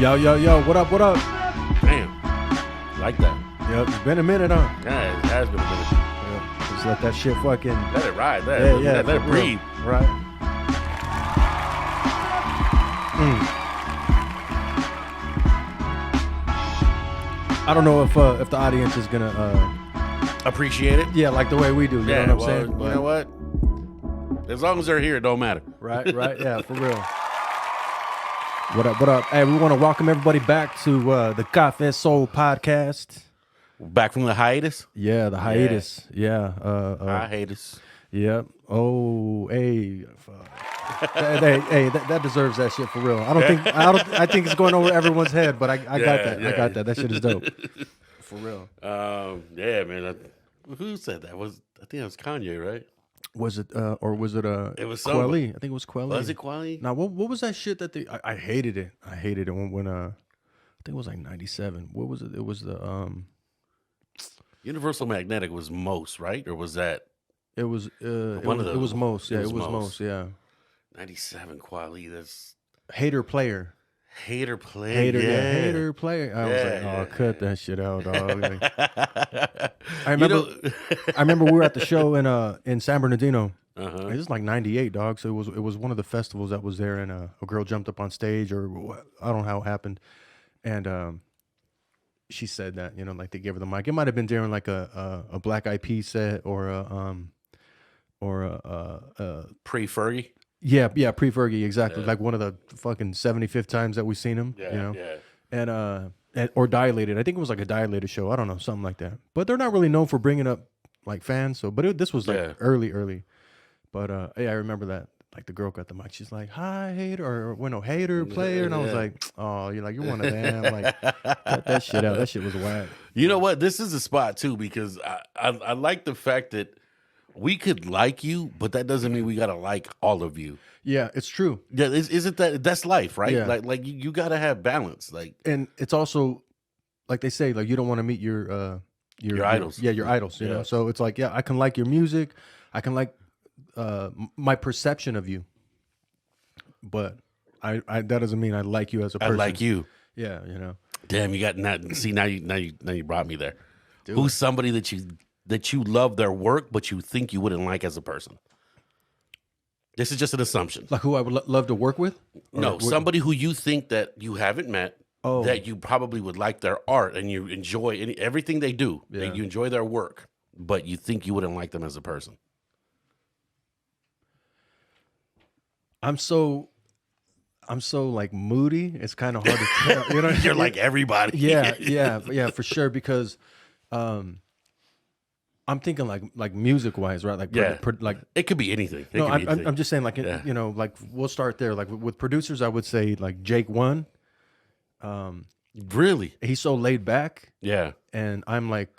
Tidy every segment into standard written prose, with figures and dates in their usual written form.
Yo, yo, yo, what up, what up? Damn. Like that. Yep, it's been a minute, huh? Yeah, it has been a minute. Yeah, just let that shit fucking... Let it ride. Yeah, Let it breathe. Right. I don't know if the audience is gonna Appreciate it. yeah, like the way we do. You know what I'm saying? You know what? As long as they're here, it don't matter. Right, yeah, for real. What up, what up? Hey, we want to welcome everybody back to the Café Soul podcast. Back from the hiatus. Yeah, the hiatus. Yeah. Hiatus. Yep. Oh, hey. Fuck. hey, that deserves that shit for real. I think it's going over everyone's head, but I got that. Yeah. I got that. That shit is dope. For real. Yeah, man. Who said that? I think it was Kanye, right? Was it or was it It was Quelly? I think it was Quelly. Was it Kweli? Now what was that shit that I hated it. I hated it when I think it was like 97. What was it? It was the Universal Magnetic was Most, right? Or was that it was One of it was those. most. Yeah, It it was was most. most, yeah. 97 Kweli? That's Hater player. hater play. Hater player. I was Yeah, like, yeah. cut that shit out, dog. Like, I I remember I remember we were at the show in San Bernardino. Uh-huh. This is like 98, dog. So it was one of the festivals that was there, and a girl jumped up on stage, or I don't know how it happened, and she said that, you know, like they gave her the mic. It might have been during like a Black Eyed Peas set or a Pre-Fergie. yeah, pre-Fergie, exactly, like one of the fucking 75th times that we've seen him, Yeah, you know, yeah. and or Dilated. I think it was like a Dilated show. I don't know, something like that. But they're not really known for bringing up like fans. So, but this was like Yeah. early. But yeah, I remember that. Like the girl got the mic. She's like, "Hi, hater," or no, hater player, and I was Yeah. like, "Oh, you're one of them." Like, cut that shit out. That shit was whack. You know what? This is a spot too because I like the fact that we could like you, but that doesn't mean we gotta like all of you. Yeah, it's true, Yeah, isn't that's life, right? Yeah. Like you gotta have balance. Like and it's also like they say, like you don't want to meet your idols. Yeah, your idols. You Yeah. know, so it's like, yeah, I can like your music, I can like my perception of you, but I that doesn't mean I like you as a I person. like you. Yeah, you know. Damn, you got that. See now you brought me there. Who's somebody that you love their work, but you think you wouldn't like as a person? This is just an assumption. Like who I would love to work with? Or No, what- somebody who you think that you haven't met, Oh. that you probably would like their art and you enjoy everything they do. Yeah. You enjoy their work, but you think you wouldn't like them as a person. I'm so like moody. It's kind of hard to tell. You know, You're like everybody. yeah, for sure. Because I'm thinking like music wise, right? Like Yeah. like It could be anything. It no, could be anything. I'm just saying like Yeah. you know, like we'll start there. Like with producers, I would say like Jake One. Really? He's so laid back, Yeah. and I'm like,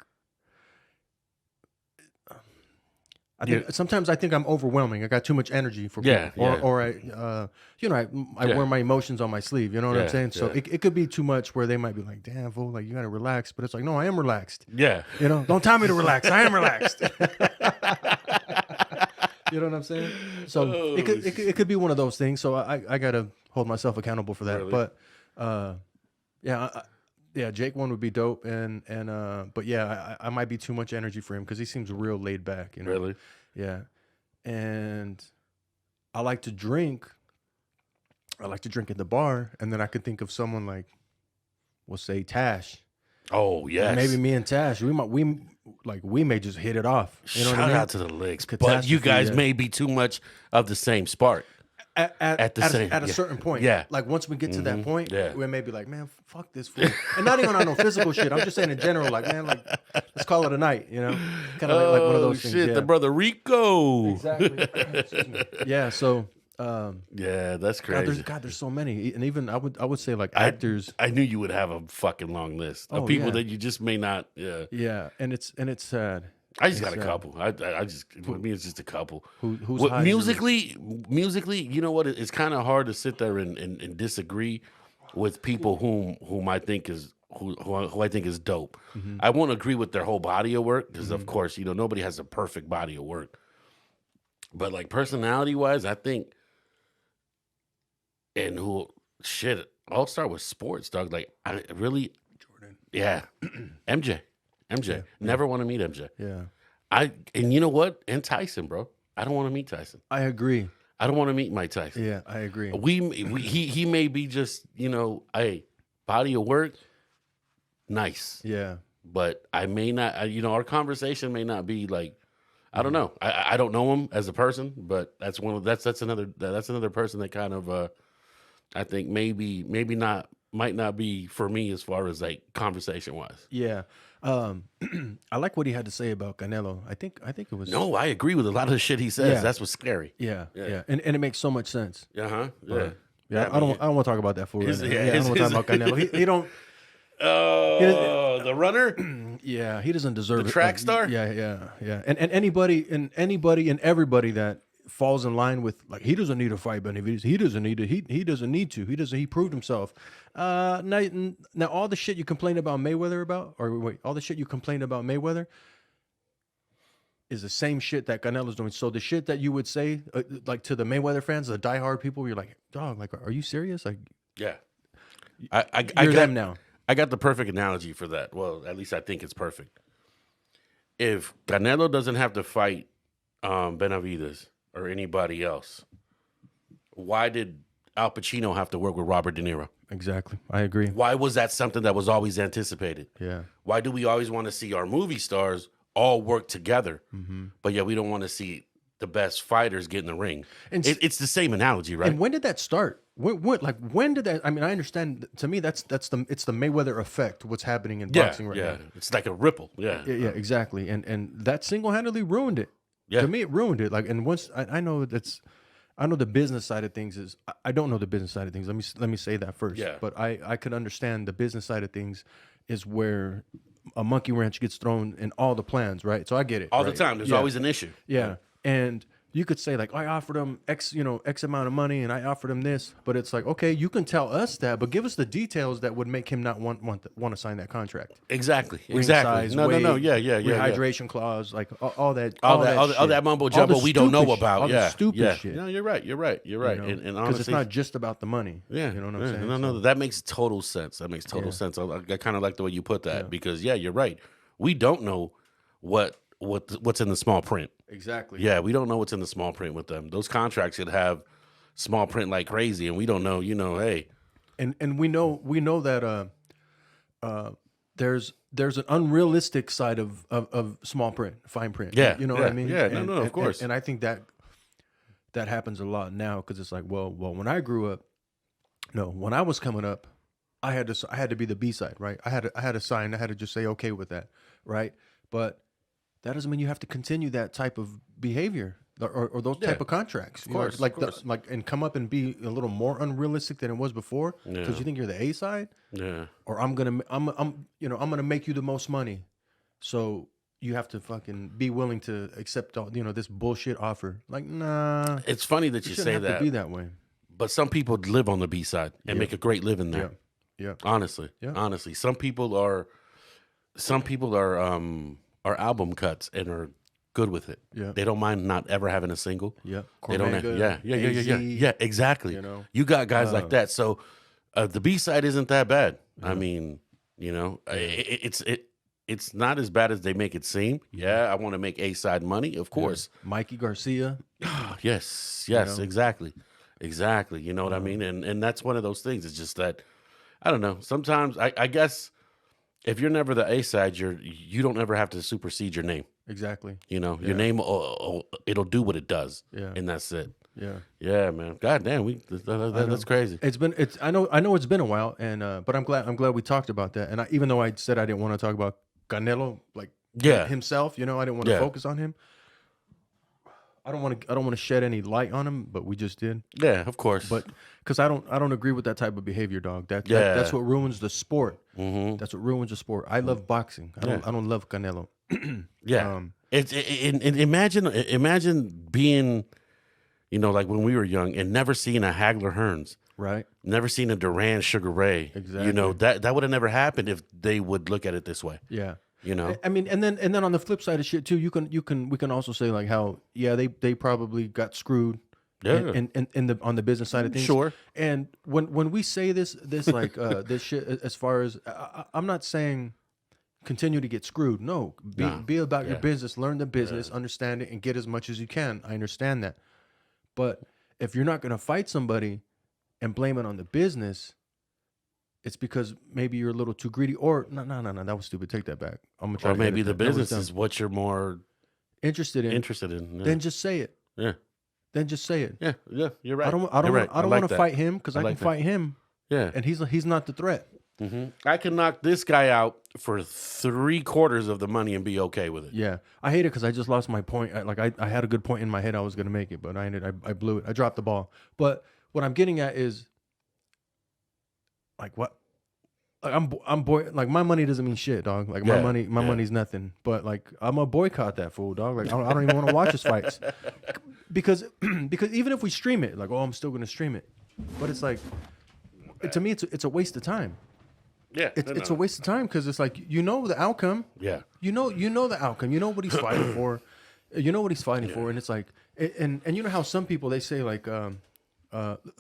sometimes I think I'm overwhelming. I got too much energy for people. Yeah, Or I you know, I Yeah. wear my emotions on my sleeve. You know what I'm Yeah, saying? So yeah. it could be too much where they might be like, damn, fool, like you gotta relax. But it's like, no, I am relaxed. Yeah. You know, don't tell me to relax. I am relaxed. You know what I'm saying? So Oh, it could be one of those things. So I gotta hold myself accountable for that. Really? But yeah, Jake One would be dope, and but yeah, I might be too much energy for him because he seems real laid back. You know? Really? Yeah, and I like to drink. I like to drink at the bar, and then I could think of someone like, we'll say Tash. Oh, yes. Maybe me and Tash, we may just hit it off. You know Shout what I mean? out to the Licks. But Catastrophe, you guys yeah. may be too much of the same spark. At At the same- a yeah. certain point. Yeah. Like once we get to that point, Yeah. we may be like, man, fuck this fool. And not even on no physical shit. I'm just saying in general, like, man, like, let's call it a night, you know? Kind of like one of those things. shit, Yeah. the brother Rico. Exactly. Excuse me. Yeah, so Yeah, that's God, crazy. there's so many. And even I would say like actors. I knew you would have a fucking long list of Oh, people yeah. that you just may not. Yeah, Yeah, and it's sad. I just It's got a sad. couple. I just with me it's just a couple. Who's What, high is yours? musically, you know what? It's kind of hard to sit there and disagree with people whom I think is who I think is dope. Mm-hmm. I won't agree with their whole body of work because, of course, you know nobody has a perfect body of work. But like personality wise, I think, and who shit, I'll start with sports, dog. Like I really, Jordan. yeah, MJ. Never want to meet MJ. Yeah. And you know what? And Tyson, bro. I don't want to meet Tyson. I agree. I don't want to meet Mike Tyson. Yeah, I agree. He may be just, hey, body of work, nice. Yeah. But I may not, our conversation may not be like, I don't know. I don't know him as a person, but that's another person that kind of I think might not be for me as far as like conversation wise. Yeah. I like what he had to say about Canelo. I think it was No, I agree with a lot of the shit he says. Yeah. That's what's scary. Yeah. And it makes so much sense. Yeah. Yeah. I don't want to talk about that fool. Right now. yeah, I don't want to talk about Canelo. He don't. Oh, the runner. Yeah, he doesn't deserve The it. track star? Yeah. And anybody and everybody that falls in line with like he doesn't need to fight Benavidez. He doesn't need to. He doesn't need to. He proved himself. Now all the shit you complain about Mayweather all the shit you complain about Mayweather is the same shit that Canelo's doing. So the shit that you would say like to the Mayweather fans, the diehard people, you're like, dog, like, are you serious? Like, Yeah. I you're got them now. I got the perfect analogy for that. Well, at least I think it's perfect. If Canelo doesn't have to fight Benavidez or anybody else, why did Al Pacino have to work with Robert De Niro? Exactly. I agree. Why was that something that was always anticipated? Yeah. Why do we always want to see our movie stars all work together, Mm-hmm. but yet we don't want to see the best fighters get in the ring? And It's the same analogy, right? And when did that start? When did that? I mean, I understand. To me, it's the Mayweather effect. What's happening in boxing right now? It's like a ripple. Yeah. Yeah, exactly. And that single handedly ruined it. Yeah. To me, it ruined it. Like, and once I know I know the business side of things is. I don't know the business side of things. Let me say that first. Yeah. But I could understand the business side of things is where a monkey wrench gets thrown in all the plans, right? So I get it. All the right? time. There's Yeah. always an issue. Yeah. And you could say like, I offered him X amount of money and I offered him this, but it's like, okay, you can tell us that, but give us the details that would make him not want to sign that contract. Exactly. Ring Exactly. size, No. weight, Yeah. Rehydration clause, like all that All that mumbo jumbo we don't know stupid about. all Yeah. the stupid yeah. shit. No, you're right. You know? And Because honestly, it's not just about the money. Yeah. You know what I'm saying? No, that makes total sense. That makes total sense. I kind of like the way you put that because you're right. We don't know what's in the small print. Exactly. Yeah, we don't know what's in the small print with them. Those contracts could have small print like crazy, and we don't know. Hey, And we know that there's an unrealistic side of small print, fine print. Yeah, You know yeah, what I mean? yeah. No, of course. And I think that happens a lot now because it's like, well, when I grew up, when I was coming up, I had to be the B side, right? I had to sign. I had to just say okay with that, right? But that doesn't mean you have to continue that type of behavior or those type of contracts. Of course, like of course. and come up and be a little more unrealistic than it was before because Yeah. you think you're the A side, yeah, or I'm gonna make you the most money, so you have to fucking be willing to accept all this bullshit offer. Like, nah, it's funny that it you shouldn't say have that, to be that way. but some people live on the B side and make a great living there. Yeah. Honestly, some people are album cuts and are good with it. Yeah. They don't mind not ever having a single. Yeah. They don't. Cormega, Yeah. Exactly. You got guys like that. So the B side isn't that bad. I mean, it's not as bad as they make it seem. Yeah, I want to make A side money, of course. Mikey Garcia. Yes, know? exactly. You know what I mean? And that's one of those things. It's just that I don't know. Sometimes I guess if you're never the A side, you don't ever have to supersede your name. Exactly. Your name it'll do what it does. Yeah. And that's it. Yeah. Yeah, man. God damn, that's crazy. I know it's been a while, and but I'm glad we talked about that. And even though I said I didn't want to talk about Canelo, like himself, I didn't want to focus on him. I don't want to shed any light on him, but we just did. Yeah, of course. But because I don't agree with that type of behavior, dog. That's what ruins the sport. Mm-hmm. That's what ruins the sport. I love boxing. I don't love Canelo. Yeah. Imagine being, like when we were young and never seeing a Hagler Hearns, Right. never seen a Duran Sugar Ray. Exactly. That would have never happened if they would look at it this way. Yeah. I mean, and then on the flip side of shit too, we can also say like how they probably got screwed Yeah. in the on the business side of things. Sure. And when we say this like this shit, as far as I'm not saying continue to get screwed. No, Nah. be about your Yeah. business, learn the business, understand it, and get as much as you can. I understand that, but if you're not gonna fight somebody and blame it on the business, it's because maybe you're a little too greedy. Or no, that was stupid. Take that back. I'm gonna try. Or to maybe edit the that. That was business dumb. is what you're more interested in. Yeah. Then just say it. Yeah. Then just say it. Yeah. Yeah. You're right. I don't You're right. want like to that. fight him because I like can that. fight him, Yeah. and he's not the threat. I can knock this guy out for 3/4 of the money and be okay with it. Yeah, I hate it because I just lost my point. I had a good point in my head. I was gonna make it, but I blew it. I dropped the ball. But what I'm getting at is, like, what? Like I'm boy. Like, my money doesn't mean shit, dog. Like, my Yeah, money's nothing. But like, I'm gonna boycott that fool, dog. Like, I don't even want to watch his fights because even if we stream it, like, oh, I'm still gonna stream it. But it's like, to me, it's a waste of time. Yeah. It's a waste of time because it's like, you know the outcome. Yeah. You know the outcome. You know what he's fighting for. You know what he's fighting for, and it's like, and you know how some people, they say, like,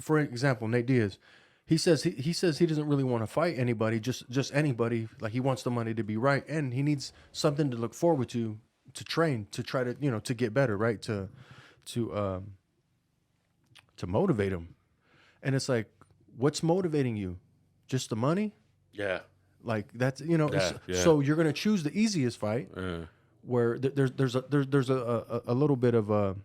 for example, Nate Diaz, he says he doesn't really want to fight anybody, just anybody. Like, he wants the money to be right, and he needs something to look forward to train, to try to, to get better, right? To motivate him. And it's like, what's motivating you? Just the money? Yeah. Like, that's, Yeah. so you're gonna choose the easiest fight, where there's a little bit of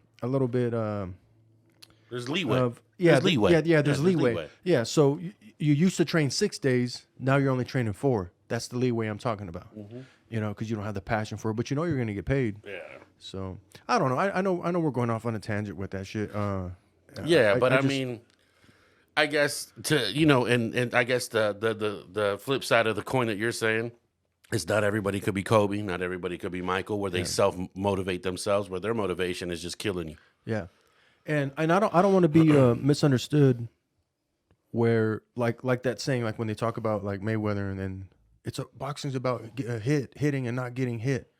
There's leeway. there's leeway. there's leeway. Yeah, so you used to train 6 days, now you're only training 4. That's the leeway I'm talking about. Because you don't have the passion for it, but you're gonna get paid. Yeah. So I don't know. I know we're going off on a tangent with that shit. Yeah, but I just- mean, I guess and I guess the flip side of the coin that you're saying is not everybody could be Kobe, not everybody could be Michael, where they self motivate themselves, where their motivation is just killing you. Yeah, and I don't want to be misunderstood. Where like that saying, like when they talk about like Mayweather, and then boxing's about hitting and not getting hit.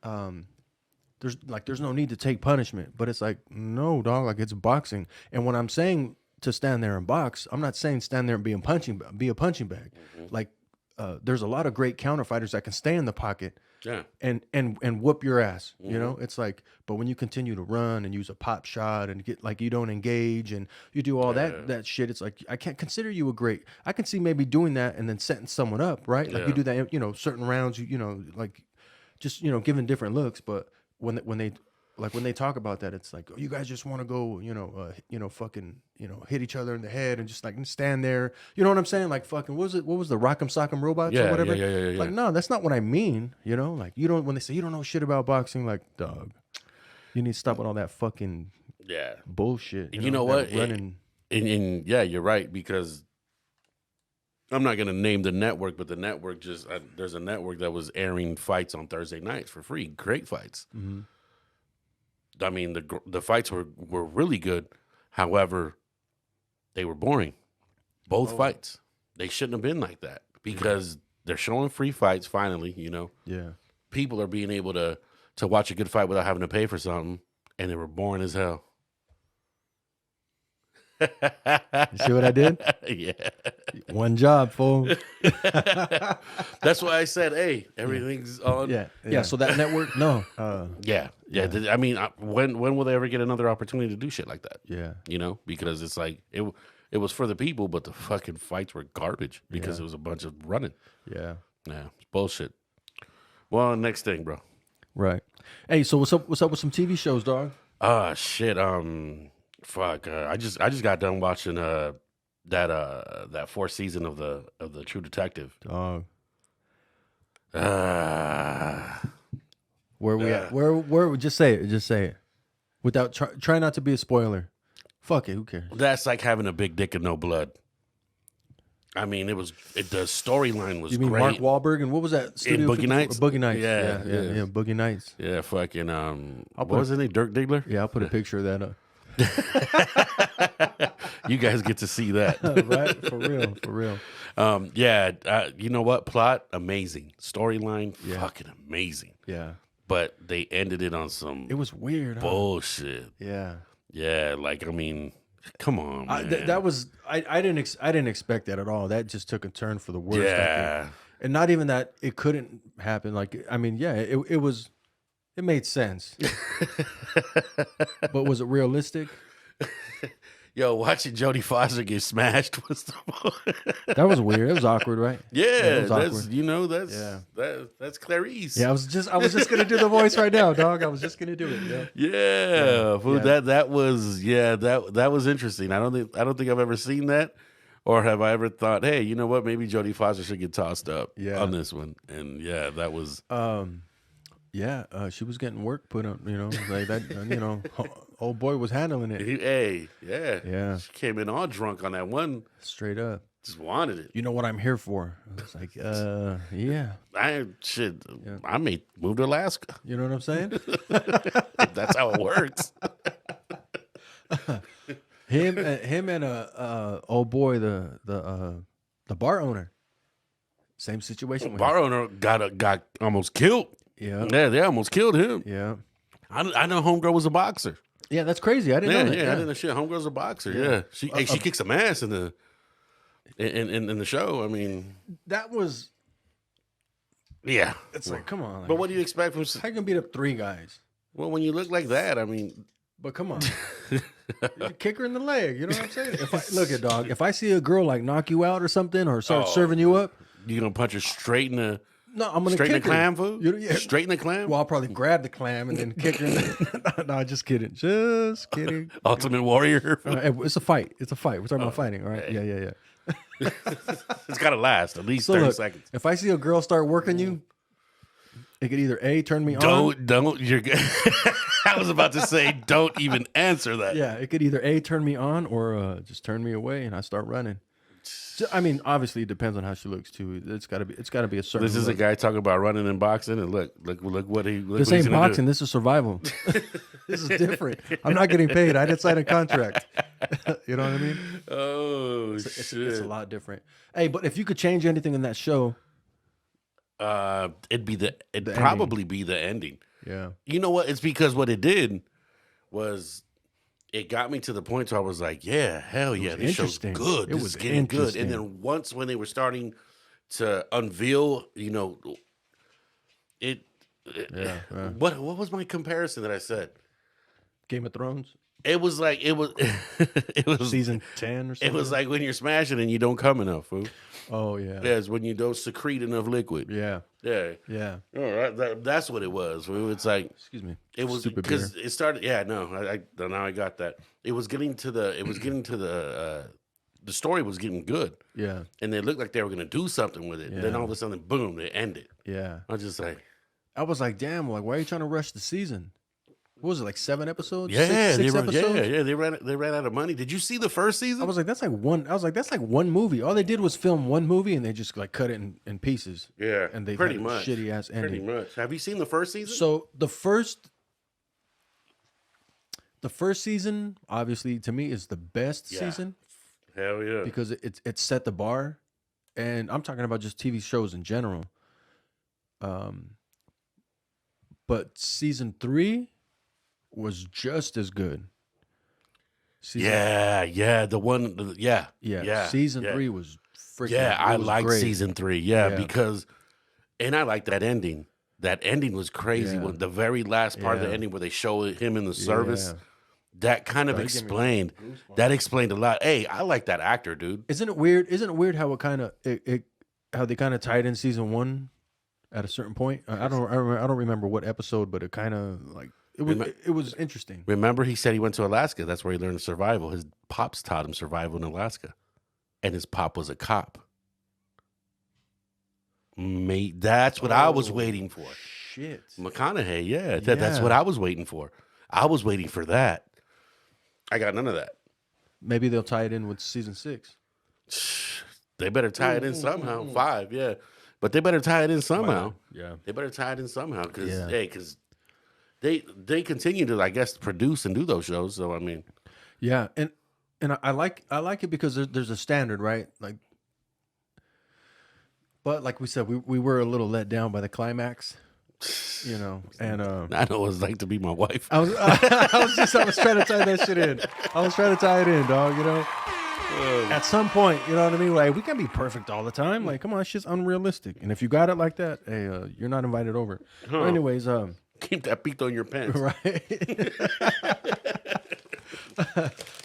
There's no need to take punishment, but it's like, no, dog, like, it's boxing. And when I'm saying to stand there and box, I'm not saying stand there and be a punching bag. Like, there's a lot of great counter fighters that can stay in the pocket. Yeah. And whoop your ass. It's like, but when you continue to run and use a pop shot and get, like, you don't engage and you do all that shit, it's like, I can't consider you a great. I can see maybe doing that and then setting someone up, right? Like, you do that, certain rounds, like, just, giving different looks. But when they talk about that, it's like, oh, you guys just want to go, fucking, hit each other in the head and just, like, stand there. You know what I'm saying? Like, fucking, what was the Rock'em Sock'em Robots or whatever? Yeah. Like, no, that's not what I mean. Like, you don't, when they say you don't know shit about boxing, like, dog, you need to stop with all that fucking bullshit. You know what? Running. And yeah, you're right, because I'm not going to name the network, but the network there's a network that was airing fights on Thursday nights for free. Great fights. I mean, the fights were really good. However, they were boring. Both fights. They shouldn't have been like that, because they're showing free fights finally, Yeah. People are being able to watch a good fight without having to pay for something, and they were boring as hell. You see what I did? Yeah. One job, fool. That's why I said, hey, everything's on. Yeah. So that network, no. Yeah. I mean, when will they ever get another opportunity to do shit like that? Yeah. Because it's like, it was for the people, but the fucking fights were garbage because it was a bunch of running. Yeah. Yeah, it's bullshit. Well, next thing, bro. Right. Hey, so what's up with some TV shows, dog? Shit. Fuck. I just got done watching that 4th season of the True Detective. Dog. Where we at? Where? Just say it. Without try not to be a spoiler. Fuck it. Who cares? That's like having a big dick and no blood. I mean, the storyline was You mean great. Mark Wahlberg and what was that? In Boogie Nights? Boogie Nights. Yeah, Yeah. Boogie Nights. Yeah, fucking what was his name? Dirk Diggler? Yeah, I'll put a picture of that up. You guys get to see that. Right? For real. You know what? Plot, amazing. Storyline, fucking amazing. Yeah. But they ended it on some It was weird. Huh? bullshit. Yeah. Yeah, like I mean, come on, man. That was I didn't expect that at all. That just took a turn for the worst. I think, yeah. and not even that it couldn't happen. Like I mean, yeah, it made sense, but was it realistic? Yo, watching Jodie Foster get smashed was the That was weird. It was awkward, right? yeah, it was that's awkward. you know that's Yeah. that's Clarice. Yeah, I was just gonna do the voice right now, dog. I was just gonna do it. Yeah. Yeah, fool, yeah. that was that was interesting. I don't think I've ever seen that, or have I ever thought, hey, you know what? Maybe Jodie Foster should get tossed up Yeah. on this one. And yeah, that was She was getting work put on, like that. Old boy was handling it. hey, yeah, Yeah. She came in all drunk on that one, Straight up. just wanted it. You know what I'm here for? I was like, yeah. I may move to Alaska. You know what I'm saying? That's how it works. him and old boy, the bar owner. Same situation with him. Bar owner got almost killed. Yeah. Yeah, they almost killed him. Yeah. I know Homegirl was a boxer. Yeah, that's crazy. I didn't Yeah, know that. yeah, I didn't know shit. Homegirl's a boxer. Yeah, she kicks some ass in the in the show. I mean, That was. yeah. It's like, come on. But what do you expect from? How you gonna beat up 3 guys? Well, when you look like that, I mean, But come on, you kick her in the leg. You know what I'm saying? Look at dog. If I see a girl like knock you out or something, or start serving you up, you gonna punch her straight in the no, I'm gonna straight in kick the her. clam food. Yeah. Straight in the clam. Well, I'll probably grab the clam and then kick her. No, just kidding. Just kidding. Ultimate Warrior. It's a fight. It's a fight. We're talking about fighting, all right? Yeah. It's gotta last at least So 30 look, seconds. if I see a girl start working you, it could either A, turn me on. Don't. You're. I was about to say, don't even answer that. Yeah, it could either A, turn me on, or just turn me away and I start running. I mean, obviously, it depends on how she looks too. It's got to be a certain. This is a look. guy talking about running and boxing, and look what he. Look This what he's ain't gonna boxing. do. This is survival. This is different. I'm not getting paid. I didn't sign a contract. You know what I mean? Oh It's shit! a lot different. Hey, but if you could change anything in that show, It'd probably be the ending. yeah, You know what? It's because what it did was it got me to the point where I was like, yeah, hell yeah, this show's interesting. good. It This was is getting good. interesting. And then once when they were starting to unveil, it. yeah. What was my comparison that I said? Game of Thrones It was like it was season 10 or something. It was like when you're smashing and you don't come enough, fool. oh yeah, Yeah, it's when you don't secrete enough liquid. yeah, Yeah. yeah. All right, that's what it was. It's like Excuse me. it was Stupid because beer. it started. Yeah, no, I now I got that. It was getting to the story was getting good, Yeah, and they looked like they were gonna do something with it. Then Yeah. all of a sudden, boom, they ended. yeah. I was just like, I was like, damn, like, why are you trying to rush the season? What was it, like 7 episodes? yeah, Six they episodes? yeah, they ran out of money. Did you see the first season? I was like, that's like one movie. All they did was film one movie and they just like cut it in pieces. yeah, And they pretty had a much, shitty ass pretty ending. much. Have you seen the first season? So the first season, obviously, to me, is the best Yeah. season Hell yeah. because it set the bar, and I'm talking about just TV shows in general. But season 3 was just as good. Yeah, the one, yeah. Season yeah. 3 was freaking. Yeah, I liked great. season 3. Yeah, Yeah. because, and I like that ending. That ending was crazy. Yeah. When the very last part of the Yeah. ending where they show him in the service, Yeah. that kind of That gave me explained. goosebumps. That explained a lot. Hey, I like that actor, dude. Isn't it weird? Isn't it weird how it kind of how they kind of tied in season 1 at a certain point? I don't remember what episode, but it kind of like it was interesting. Remember, he said he went to Alaska. That's where he learned survival. His pops taught him survival in Alaska, and his pop was a cop. Mate, that's what I was waiting for. Shit. McConaughey, yeah, that's Yeah. what I was waiting for. I was waiting for that. I got none of that. Maybe they'll tie it in with season 6. They better tie it in somehow. 5, yeah, but they better tie it in somehow. Yeah. They better tie it in somehow because Yeah. because they continue to, I guess, produce and do those shows. So I mean, Yeah, and I like it because there's a standard, right? Like, but like we said, we were a little let down by the climax. You know, and I know what it's like to be my wife. I was I was trying to tie that shit in. I was trying to tie it in, dog. You know, at some point, you know what I mean. Like we can't be perfect all the time. Like, come on, it's just unrealistic. And if you got it like that, hey, you're not invited over. But anyways, Keep that pito in your pants. right.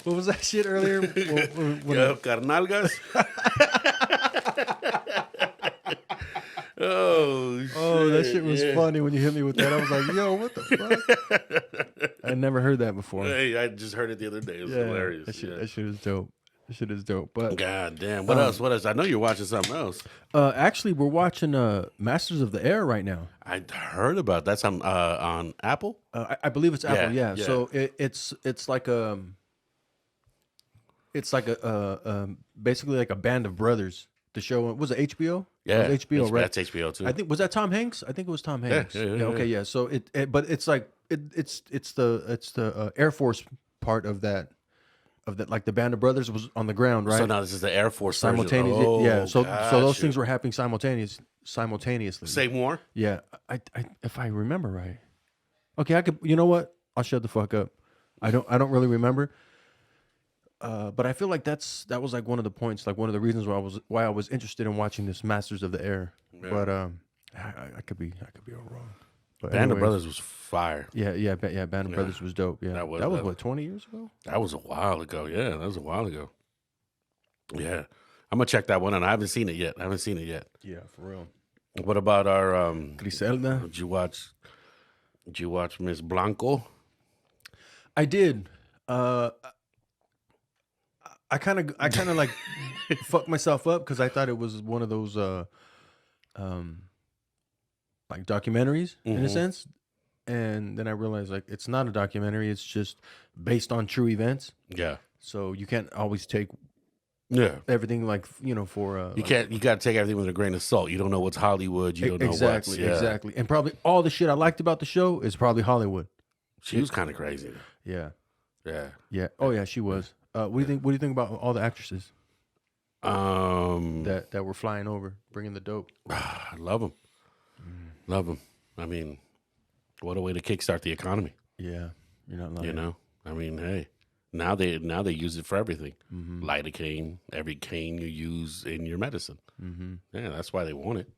What was that shit earlier? Carnalgas. Oh, shit. Oh, that shit was yeah. funny when you hit me with that. I was like, yo, what the fuck? I never heard that before. Hey, I just heard it the other day. It was hilarious. That shit, Yeah. that shit is dope. That shit is dope. But God damn. What else? What else? I know you're watching something else. actually, we're watching Masters of the Air right now. I heard about that's on Apple. I believe it's Apple. Yeah, Yeah. yeah. So it's like a basically like a band of brothers. The show was it HBO? Yeah, it was HBO, right? That's HBO too. I think was that Tom Hanks? I think it was Tom Hanks. yeah, yeah, Okay, yeah. So but it's like it's the Air Force part of that like the band of brothers was on the ground, right? So now this is the Air Force version. Simultaneously, Oh, yeah. So those gotcha. things were happening simultaneously. Say more. Yeah, I if I remember right. Okay, I could. You know what? I'll shut the fuck up. I don't really remember. But I feel like that was like one of the points, like one of the reasons why I was interested in watching this Masters of the Air. Yeah. But I could be all wrong. But Band of anyways, Brothers was fire. yeah. Band of Brothers was dope. Yeah, That was what 20 years ago. That was a while ago. Yeah, that was a while ago. Yeah, I'm gonna check that one out. I haven't seen it yet. Yeah, for real. What about our Griselda. Did you watch Miss Blanco? I did. I kind of like fucked myself up because I thought it was one of those like documentaries in a sense, and then I realized like it's not a documentary. It's just based on true events. Yeah. So you can't always take Yeah. everything like for You like, can't. You got to take everything with a grain of salt. You don't know what's Hollywood. You don't know exactly what's exactly, and probably all the shit I liked about the show is probably Hollywood. She was kind of crazy. Yeah, Yeah. Oh yeah, she was. What do you think? What do you think about all the actresses that were flying over, bringing the dope? I love them. Love them. I mean, what a way to kickstart the economy. Yeah, you're not lying. You know. I mean, hey, now they use it for everything. Lidocaine, every cane you use in your medicine. Yeah, that's why they want it.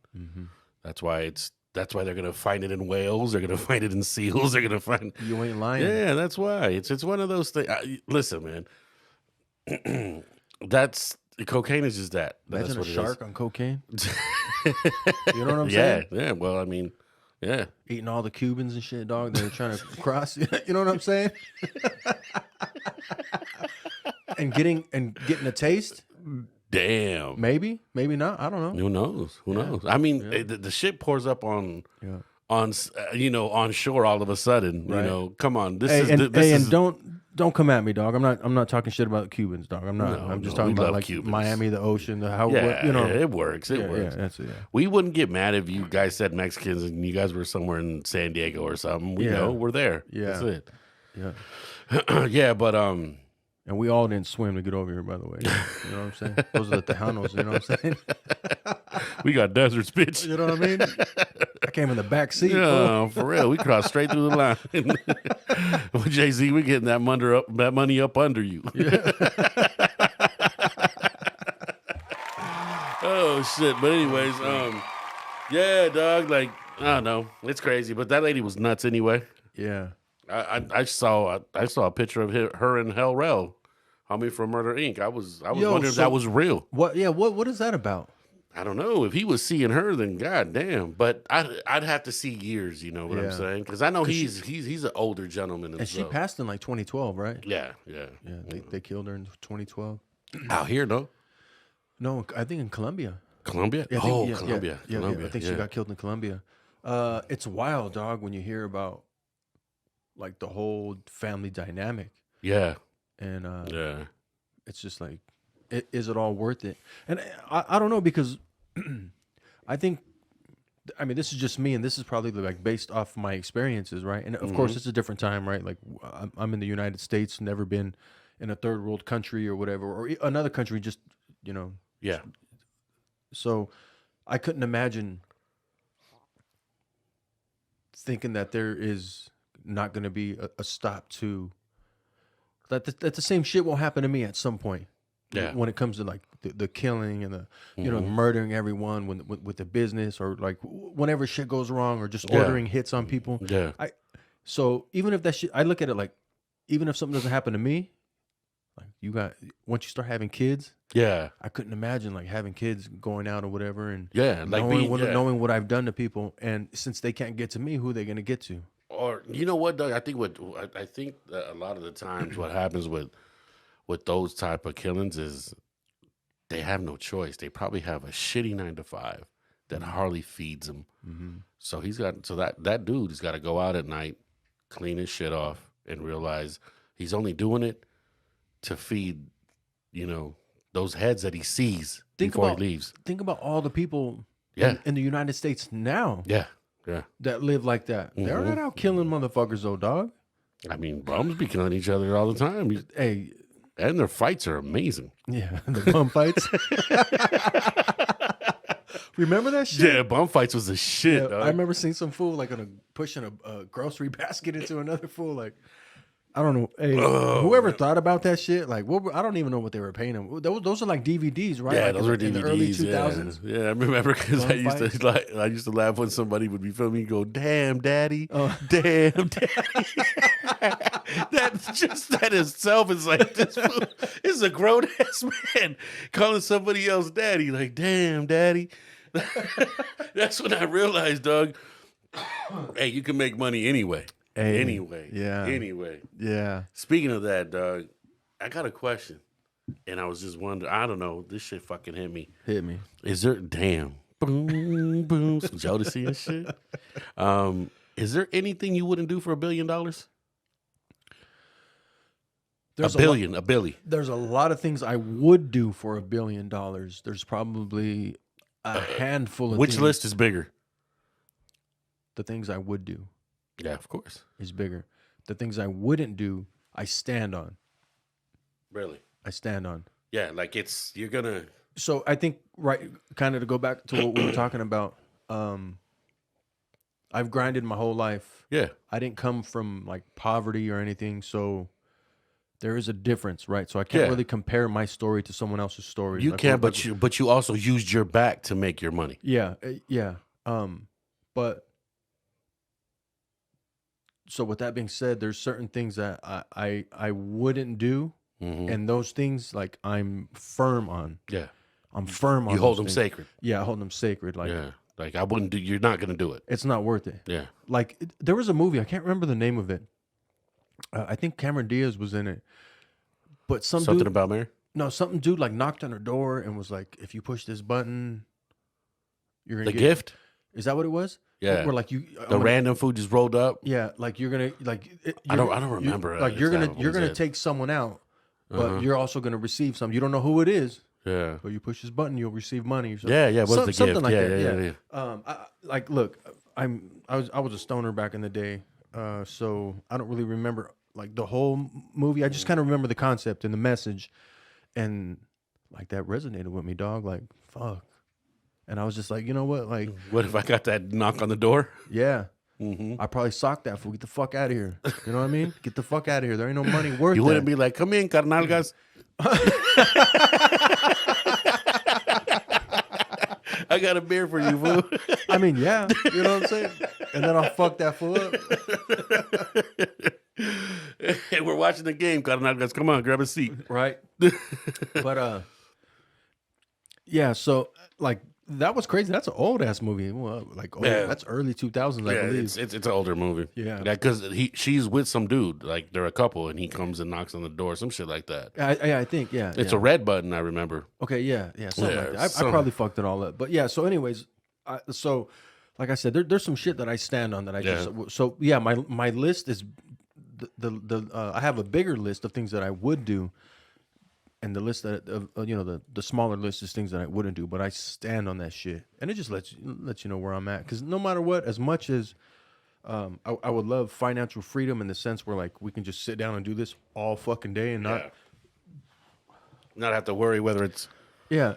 That's why they're gonna find it in whales. They're gonna find it in seals. They're gonna find. You ain't lying. Yeah, that's why. It's one of those things. Listen, man. That's cocaine is just that. That's Imagine a what it shark on cocaine. is. You know what I'm Yeah, saying? yeah. Well, I mean, yeah. Eating all the Cubans and shit, dog. They're trying to cross. You know what I'm saying? and getting a taste. Damn. Maybe not. I don't know. Who knows? Who knows? I mean, the shit pours up on on shore all of a sudden. Right. You know, come on. This Hey, is and, this hey, is and don't come at me, dog. I'm not talking shit about Cubans, dog. I'm not. No, I'm just no, we talking about love like Cubans. Miami, the ocean, the how yeah, you know. yeah, it works. It yeah, works. that's it. Yeah. We wouldn't get mad if you guys said Mexicans and you guys were somewhere in San Diego or something. We Yeah. know we're there. Yeah. That's it. Yeah. Yeah, but And we all didn't swim to get over here, by the way. You know what I'm saying? Those are the Tejanos, you know what I'm saying? we got deserts, bitch. You know what I mean? I came in the back seat. fool. Yeah, for real. We crossed straight through the line. Well, Jay-Z, we getting that money up under you. Oh shit. But anyways, yeah, dog, like, I don't know. It's crazy. But that lady was nuts anyway. Yeah. I saw a picture of her and Hell Rel, homie from Murder Inc. I was wondering if so- that was real. What? Yeah. What is that about? I don't know. If he was seeing her, then goddamn. But I'd have to see years. You know what I'm Yeah. saying? Because I know he's an older gentleman. And she himself. passed in like 2012, right? Yeah. Yeah. They killed her in 2012. Out here, no. No, I think in Colombia. Colombia. Yeah, I think- yeah, Colombia. Yeah, Colombia. I think she got killed in Colombia. It's wild, dog, when you hear about like the whole family dynamic, Yeah. and Yeah. it's just like, is it all worth it? And I don't know, because I think, I mean, this is just me, and this is probably like based off my experiences, right? And of course, it's a different time, right? Like I'm in the United States, never been in a third world country or whatever, or another country, just Yeah. So I couldn't imagine thinking that there is not going to be a stop to that the same shit will happen to me at some point. Yeah. When it comes to like the killing and the murdering everyone with the business, or like whenever shit goes wrong, or just ordering hits on people. Yeah. So even if that shit, I look at it like, even if something doesn't happen to me, like once you start having kids, Yeah. I couldn't imagine like having kids going out or whatever, and Yeah. Like knowing what I've done to people, and since they can't get to me, who are they gonna get to? Or you know what, Doug? I think that a lot of the times what happens with those type of killings is they have no choice. They probably have a shitty 9 to 5 that hardly feeds them. Mm-hmm. So that dude has got to go out at night, clean his shit off, and realize he's only doing it to feed, those heads that he sees before he leaves. Think about all the people Yeah. in the United States now Yeah. Yeah. that live like that. They're not out killing motherfuckers though, dog. I mean, bums be killing each other all the time. Hey, And their fights are amazing. yeah, the bum fights. Remember that shit? Yeah, bum fights was the shit, Yeah, dog. I remember seeing some fool like pushing a grocery basket into another fool. Like, I don't know. Hey, whoever thought about that shit, like, I don't even know what they were paying them. Those are like DVDs, right? Yeah, like those were in DVDs. the early 2000s. Yeah, I remember because I used to laugh when somebody would be filming and go, "Damn, daddy, damn, daddy." that itself is like this is a grown ass man calling somebody else daddy. Like, damn, daddy. That's when I realized, Doug. Hey, you can make money anyway. Hey, Anyway. Yeah. Speaking of that, Doug, I got a question. And I was just wondering, I don't know, this shit fucking hit me. Is there, damn, boom, boom, some Jodeci and shit. Is there anything you wouldn't do for $1 billion? There's a billion. There's a lot of things I would do for $1 billion. There's probably a handful of Which things. list is bigger? The things I would do Yeah, of course. is bigger. The things I wouldn't do, I stand on. Really? I stand on. Yeah, like you're gonna. So I think, right, kind of to go back to what we were talking about, I've grinded my whole life. Yeah. I didn't come from like poverty or anything, so there is a difference, right? So I can't really compare my story to someone else's story. You like, can, but you also used your back to make your money. Yeah, yeah. But so with that being said, there's certain things that I wouldn't do, and those things like I'm firm on. Yeah. I'm firm on. You hold them things. sacred. Yeah, I hold them sacred. Like, yeah. Like I wouldn't do. You're not gonna do it. It's not worth it. Yeah. Like there was a movie, I can't remember the name of it. I think Cameron Diaz was in it. But something about Mary? No, something dude like knocked on her door and was like, if you push this button, you're gonna The gift? Is that what it was? Yeah. Where like random food just rolled up. Yeah, like you're gonna I don't remember. Like you're gonna take someone out, but you're also gonna receive some. You don't know who it is. Yeah. But you push this button, you'll receive money or something. Yeah, yeah. What's the something gift? like Yeah. Like, look, I was a stoner back in the day, so I don't really remember like the whole movie. I just kind of remember the concept and the message, and like that resonated with me, dog. Like, fuck. And I was just like, you know what? Like, what if I got that knock on the door? Yeah. I probably socked that fool. Get the fuck out of here. You know what I mean? Get the fuck out of here. There ain't no money worth it. You wouldn't be like, come in, carnalgas. I got a beer for you, fool. I mean, yeah. You know what I'm saying? And then I'll fuck that fool up. Hey, we're watching the game, carnalgas. Come on, grab a seat. Right. But, yeah, so, like, that was crazy. That's an old ass movie. Well, like, that's early 2000s, I believe. It's an older movie. Yeah, because she's with some dude. Like they're a couple, and he comes and knocks on the door, some shit like that. I think it's a red button. I remember. Okay, something like that. I probably fucked it all up, but yeah. So, anyways, so like I said, there's some shit that I stand on that I just. So yeah, my list is the I have a bigger list of things that I would do. And the list that the smaller list is things that I wouldn't do, but I stand on that shit, and it just lets you know where I'm at. Because no matter what, as much as I would love financial freedom in the sense where like we can just sit down and do this all fucking day and not have to worry whether it's Yeah,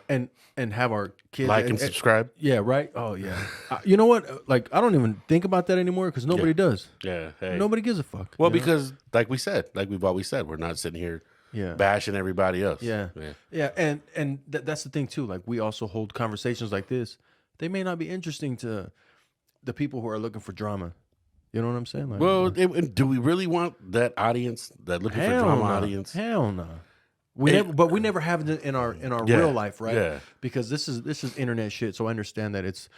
and have our kids Like and subscribe. yeah, right. Oh yeah. You know what? Like I don't even think about that anymore because nobody does. Yeah. Hey. Nobody gives a fuck. Well, you know? because like we said, like we've always said, we're not sitting here yeah, bashing everybody else. yeah, Yeah. yeah, and that's the thing too. Like we also hold conversations like this. They may not be interesting to the people who are looking for drama. You know what I'm saying? Like, Well, do we really want that audience, that looking for drama audience? Hell no. We never have it in our Yeah, real life, right? yeah. Because this is internet shit. So I understand that it's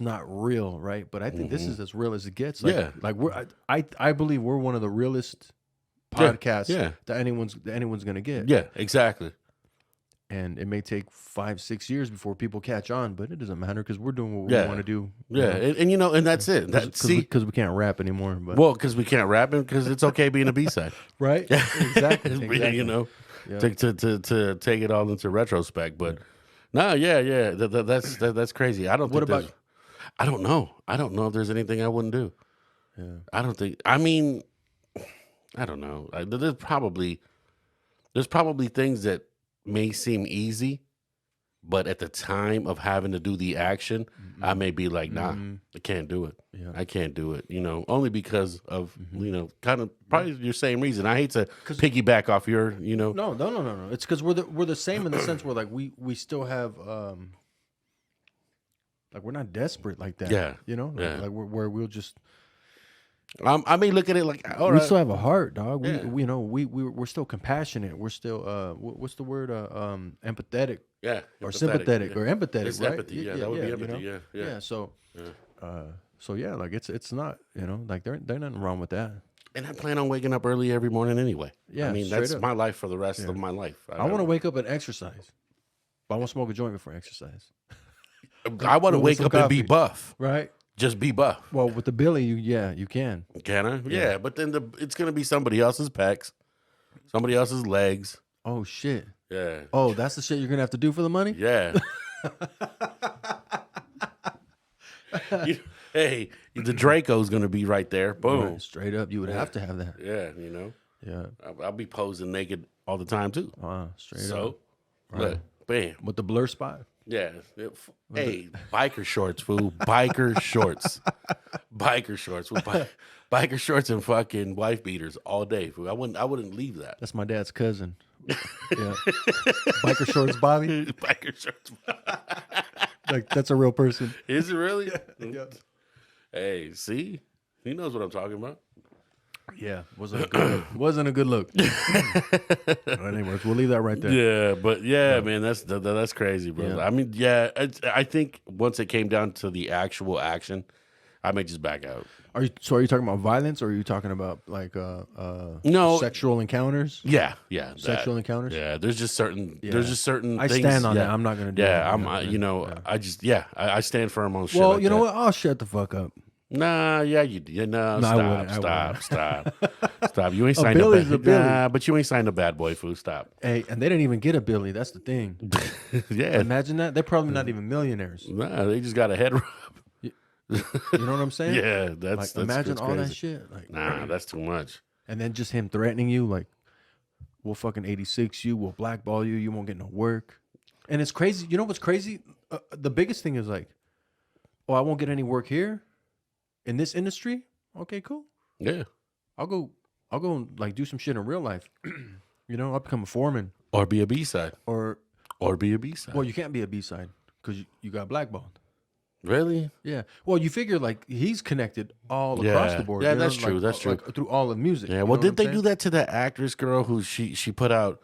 not real, right? But I think this is as real as it gets. Like, Yeah. like I believe we're one of the realest Yeah, podcasts yeah. that anyone's gonna get. Yeah, exactly. And it may take 5-6 years before people catch on, but it doesn't matter because we're doing what we Yeah. want to do. Yeah, and that's it. Because we can't rap anymore. But well, because we can't rap it, because it's okay being a B-side. right? Exactly. You know, Yeah. to take it all into retrospect. But no, yeah, that's crazy. I don't. What think about- I don't know. I don't know if there's anything I wouldn't do. Yeah. I don't think. I mean, I don't know. There's probably things that may seem easy, but at the time of having to do the action, I may be like, nah, I can't do it. Yeah. I can't do it. You know, only because of kind of probably your same reason. I hate to piggyback off your, No. It's because we're the same in the sense where like we still have like we're not desperate like that. Yeah. You know, Yeah. like where we'll just I may look at it like, all we right. still have a heart, dog. Yeah. We're still compassionate. We're still what's the word empathetic Yeah, or empathetic, sympathetic yeah. or empathetic, It's right? empathy, yeah, that would be empathy, you know? yeah. So yeah, like it's not, like there nothing wrong with that. And I plan on waking up early every morning anyway. Yeah, I mean, straight that's up. my life for the rest of my life. I want to wake up and exercise, but I want to smoke a joint before I exercise. I want to with wake some up and be coffee. buff. Right. Just be buff. Well, with the Billy, you can. Can I? Yeah, but then it's gonna be somebody else's pecs, somebody else's legs. Oh shit. Yeah. Oh, that's the shit you're gonna have to do for the money. Yeah. Hey, the Draco's gonna be right there. Boom. Right, straight up, you would have to have that. Yeah, Yeah. I'll be posing naked all the time too. Straight up. So, look, bam. With the blur spot. Yeah. Hey, biker shorts, fool. Biker shorts. Biker shorts. Biker shorts and fucking wife beaters all day, fool. I wouldn't leave that. That's my dad's cousin. Yeah. Biker shorts, Bobby. Biker shorts. Like that's a real person. Is it really? Yeah. Hey, see? He knows what I'm talking about. Yeah. Wasn't a good look. Wasn't a good look. Anyways, we'll leave that right there. Yeah, but man, that's crazy, bro. Yeah. I mean, I think once it came down to the actual action, I may just back out. Are you talking about violence or are you talking about like No. sexual encounters? Yeah, Sexual encounters? Yeah, there's just certain I things. stand on that. I'm not gonna do that. I stand firm on shit. Well, like you know that. what? I'll shut the fuck up. Nah, yeah, you did. No, No, I wouldn't. stop. You ain't signed Billy's a Billy. Nah, but you ain't signed a bad boy food. Stop. Hey, and they didn't even get a Billy. That's the thing. Yeah, Imagine that. They're probably not even millionaires. nah, they just got a head rub. You know what I'm saying? Yeah, that's imagine that's all that crazy. shit. Like, Nah, that's too much. and then just him threatening you, like, we'll fucking 86 you, we'll blackball you, you won't get no work. And it's crazy. You know what's crazy? The biggest thing is like, oh, I won't get any work here in this industry. Okay, cool. Yeah, I'll go and like do some shit in real life. You know, I'll become a foreman or be a B-side, or be a B-side. well, you can't be a B-side because you got blackballed. Really? Yeah. Well, you figure like he's connected all across Yeah. the board. Yeah, you know, that's true, like, that's true. like, through all of music. Yeah. you Well, know did what they I'm do that to that actress girl who she put out?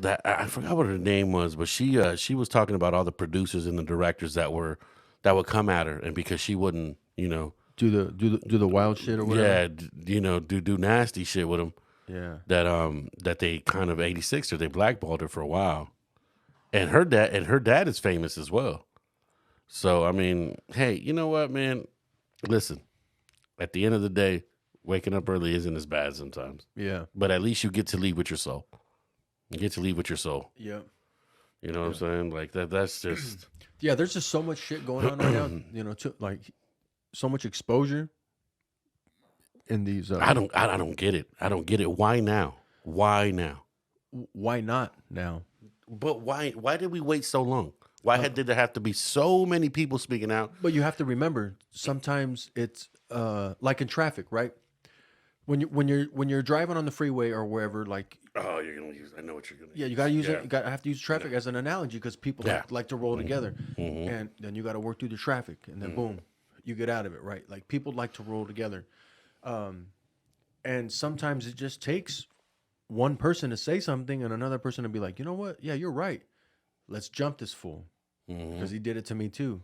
That I forgot what her name was, but she was talking about all the producers and the directors that would come at her, and because she wouldn't, do the wild shit or whatever. yeah, do nasty shit with them. Yeah. That they kind of 86'd her, they blackballed her for a while, and her dad is famous as well. So I mean, hey, you know what, man? Listen, at the end of the day, waking up early isn't as bad sometimes. Yeah. But at least you get to leave with your soul. You get to leave with your soul. Yeah. You know what I'm saying? Like that's just Yeah, there's just so much shit going on right now, to like so much exposure in these I don't get it. I don't get it. Why now? Why now? why not now? But why did we wait so long? Why did there have to be so many people speaking out? But you have to remember, sometimes it's like in traffic, right? When you're driving on the freeway or wherever, like Oh, you're gonna use. I know what you're gonna. yeah, you use. got to use Yeah. it. You got to have to use traffic as an analogy because people Yeah. like to roll together, Mhm. and then you got to work through the traffic, and then boom, you get out of it, right? Like people like to roll together, and sometimes it just takes one person to say something and another person to be like, you know what? Yeah, you're right. Let's jump this fool Mhm. because he did it to me too.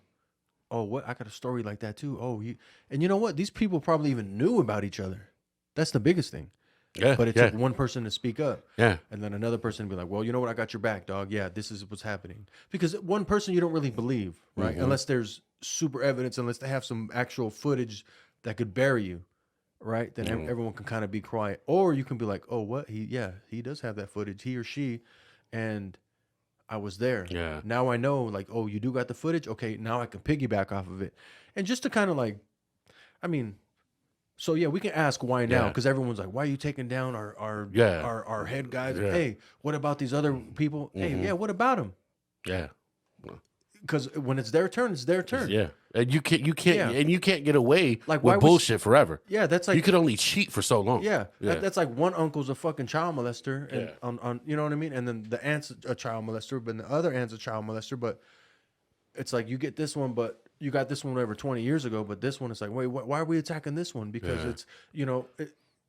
Oh, what? I got a story like that too. Oh, and you know what? These people probably even knew about each other. That's the biggest thing. Yeah. But it yeah. took one person to speak up. Yeah. And then another person be like, well, you know what? I got your back, dog. Yeah, this is what's happening. Because one person you don't really believe, right? Unless there's super evidence, unless they have some actual footage that could bury you, right? Then everyone can kind of be quiet. Or you can be like, oh, what? He does have that footage, he or she. And I was there. Yeah. Now I know, like, oh, you do got the footage? Okay, now I can piggyback off of it. And just to kind of like, I mean, so yeah, we can ask why now Yeah. because everyone's like, why are you taking down our Yeah. our head guys? Yeah. Hey, what about these other people? Hey, yeah, what about them? Yeah. Because when it's their turn, it's their turn. Yeah. And you can't Yeah. and you can't get away Like, why with was- bullshit forever. Yeah, that's like You could only cheat for so long. yeah, Yeah. that's like one uncle's a fucking child molester, and Yeah. on you know what I mean, and then the aunt's a child molester, but the other aunt's a child molester, but it's like you get this one, but you got this one over 20 years ago, but this one is like, wait, why are we attacking this one? Because Yeah. it's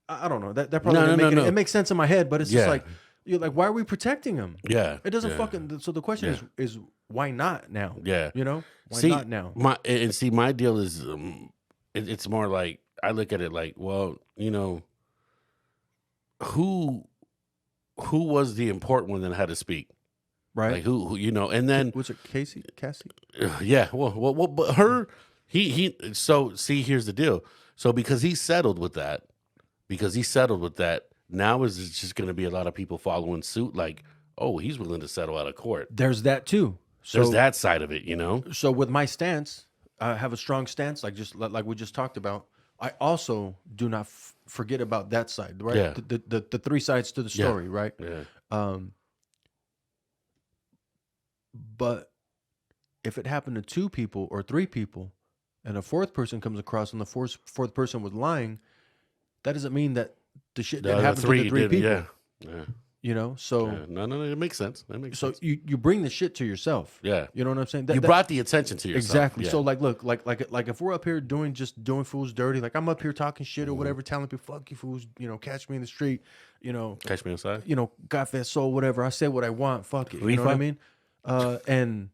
I don't know that probably No, didn't no, make no, it, no. it makes sense in my head, but it's Yeah. just like you're like, why are we protecting him? Yeah. It doesn't yeah. fucking. So the question is why not now? Yeah. You know, why See, not now? my deal is it's more like I look at it like, well, you know, who was the important one that had to speak? Right? Like who you know, and then Was it Cassie? yeah, well, but her he so see here's the deal. So because he settled with that, now is just going to be a lot of people following suit like, oh, he's willing to settle out of court. There's that too. So There's that side of it, you know. So with my stance, I have a strong stance, like we just talked about. I also do not forget about that side, right? Yeah. The three sides to the Yeah. story, right? Yeah. But if it happened to two people or three people, and a fourth person comes across and the fourth person was lying, that doesn't mean that the shit The didn't other happen to the three did- people. Yeah. You know, so Yeah. No, it makes sense. That makes so sense. you bring the shit to yourself. Yeah. You know what I'm saying? You brought the attention to yourself. exactly. Yeah. So like, look, like if we're up here doing fools dirty, like I'm up here talking shit or whatever, telling people, fuck you fools, you know, catch me in the street, you know, Catch me outside. got that soul, whatever. I say what I want, fuck it. You know what I Rifa? mean? And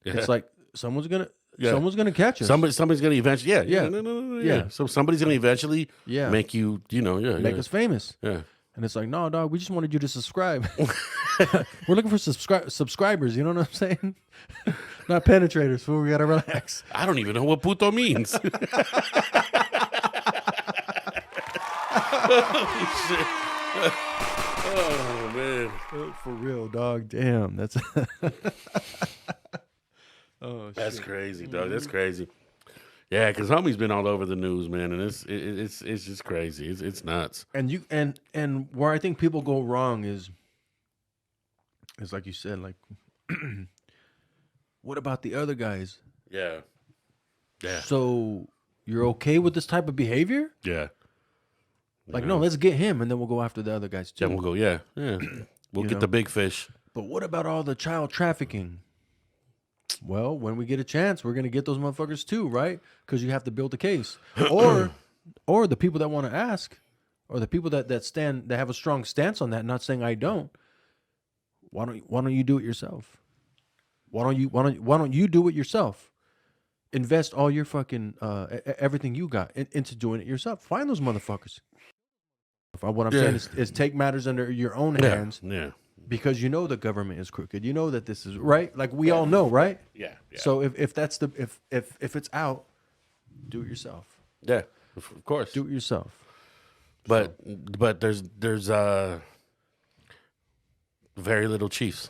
Yeah. it's like someone's gonna Yeah. catch us. Somebody's gonna eventually. Yeah. Yeah. No. Yeah. Yeah. So somebody's gonna eventually Yeah. make you. You know. Yeah. make yeah. us famous. Yeah. And it's like, no, dog, we just wanted you to subscribe. We're looking for subscribers. You know what I'm saying? Not penetrators. Fool. We gotta relax. I don't even know what puto means. Oh, shit. Oh man, For real, dog. Damn, that's. Oh, that's shit. crazy, dog. That's crazy. Yeah, because homie's been all over the news, man, and it's just crazy. It's nuts. And you and where I think people go wrong is like you said, like, what about the other guys? Yeah. Yeah. So you're okay with this type of behavior? Yeah. Like, no, let's get him, and then we'll go after the other guys too. Then we'll go. Yeah. Yeah. We'll You get know? the big fish. But what about all the child trafficking? Well, when we get a chance, we're gonna get those motherfuckers too, right? Because you have to build a case, or the people that want to ask, or the people that have a strong stance on that. Not saying I don't. Why don't you do it yourself? Why don't you do it yourself? Invest all your fucking everything you got into doing it yourself. Find those motherfuckers. What I'm saying is take matters under your own hands. Yeah. Because you know the government is crooked. You know that this is right. Like we all know, right? Yeah. Yeah. So if that's the if it's out, do it yourself. Yeah. Of course. Do it yourself. But there's very little Chiefs.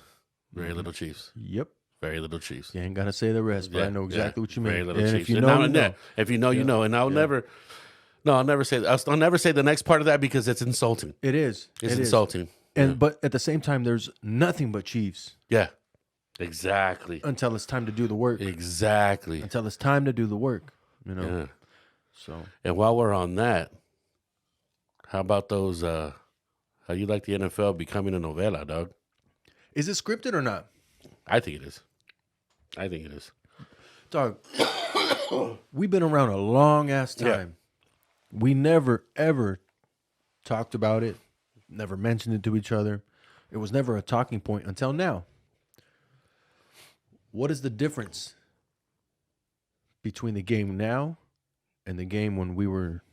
Very little Chiefs. Yep. Very little Chiefs. You ain't gotta say the rest, but I know exactly what you mean. Very little And Chiefs. if you And know, now- you know. yeah, if you know, you know. And I'll never. No, I'll never say the next part of that because it's insulting. It is. It's It is. insulting. but at the same time, there's nothing but Chiefs Yeah. Exactly. until it's time to do the work. Exactly. Until it's time to do the work, you know. Yeah. So And while we're on that, how about those how you like the NFL becoming a novela, dog? is it scripted or not, I think it is. I think it is. dog? We've been around a long ass time. Yeah. We never ever talked about it. Never mentioned it to each other. It was never a talking point until now. What is the difference between the game now and the game when we were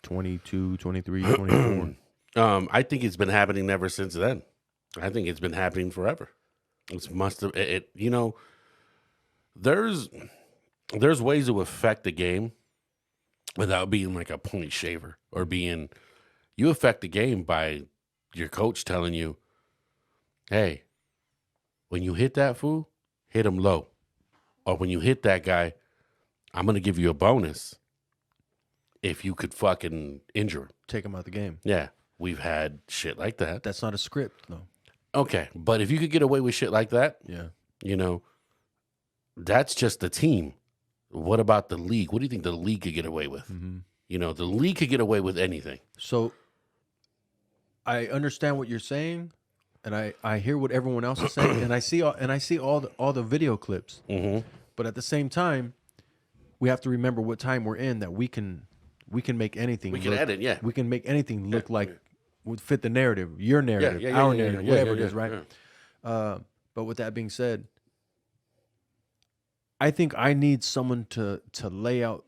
22, 23, 24? I think it's been happening ever since then. I think it's been happening forever. It's must have it you know, there's ways to affect the game without being like a point shaver or being you affect the game by your coach telling you, hey, when you hit that fool, hit him low. Or when you hit that guy, I'm going to give you a bonus if you could fucking injure him. Take them out the game. Yeah, we've had shit like that. That's not a script, though. Okay, but if you could get away with shit like that, Yeah. you know, that's just the team. What about the league? What do you think the league could get away with? Mm-hmm. You know, the league could get away with anything. So I understand what you're saying, and I hear what everyone else is saying, and I see all the video clips. Mm-hmm. But at the same time, we have to remember what time we're in. That we can make anything. We can look, edit, yeah. We can make anything look like would fit the narrative, your narrative, yeah, our yeah, narrative, yeah, whatever yeah, it is, right? yeah. But with that being said, I think I need someone to lay out.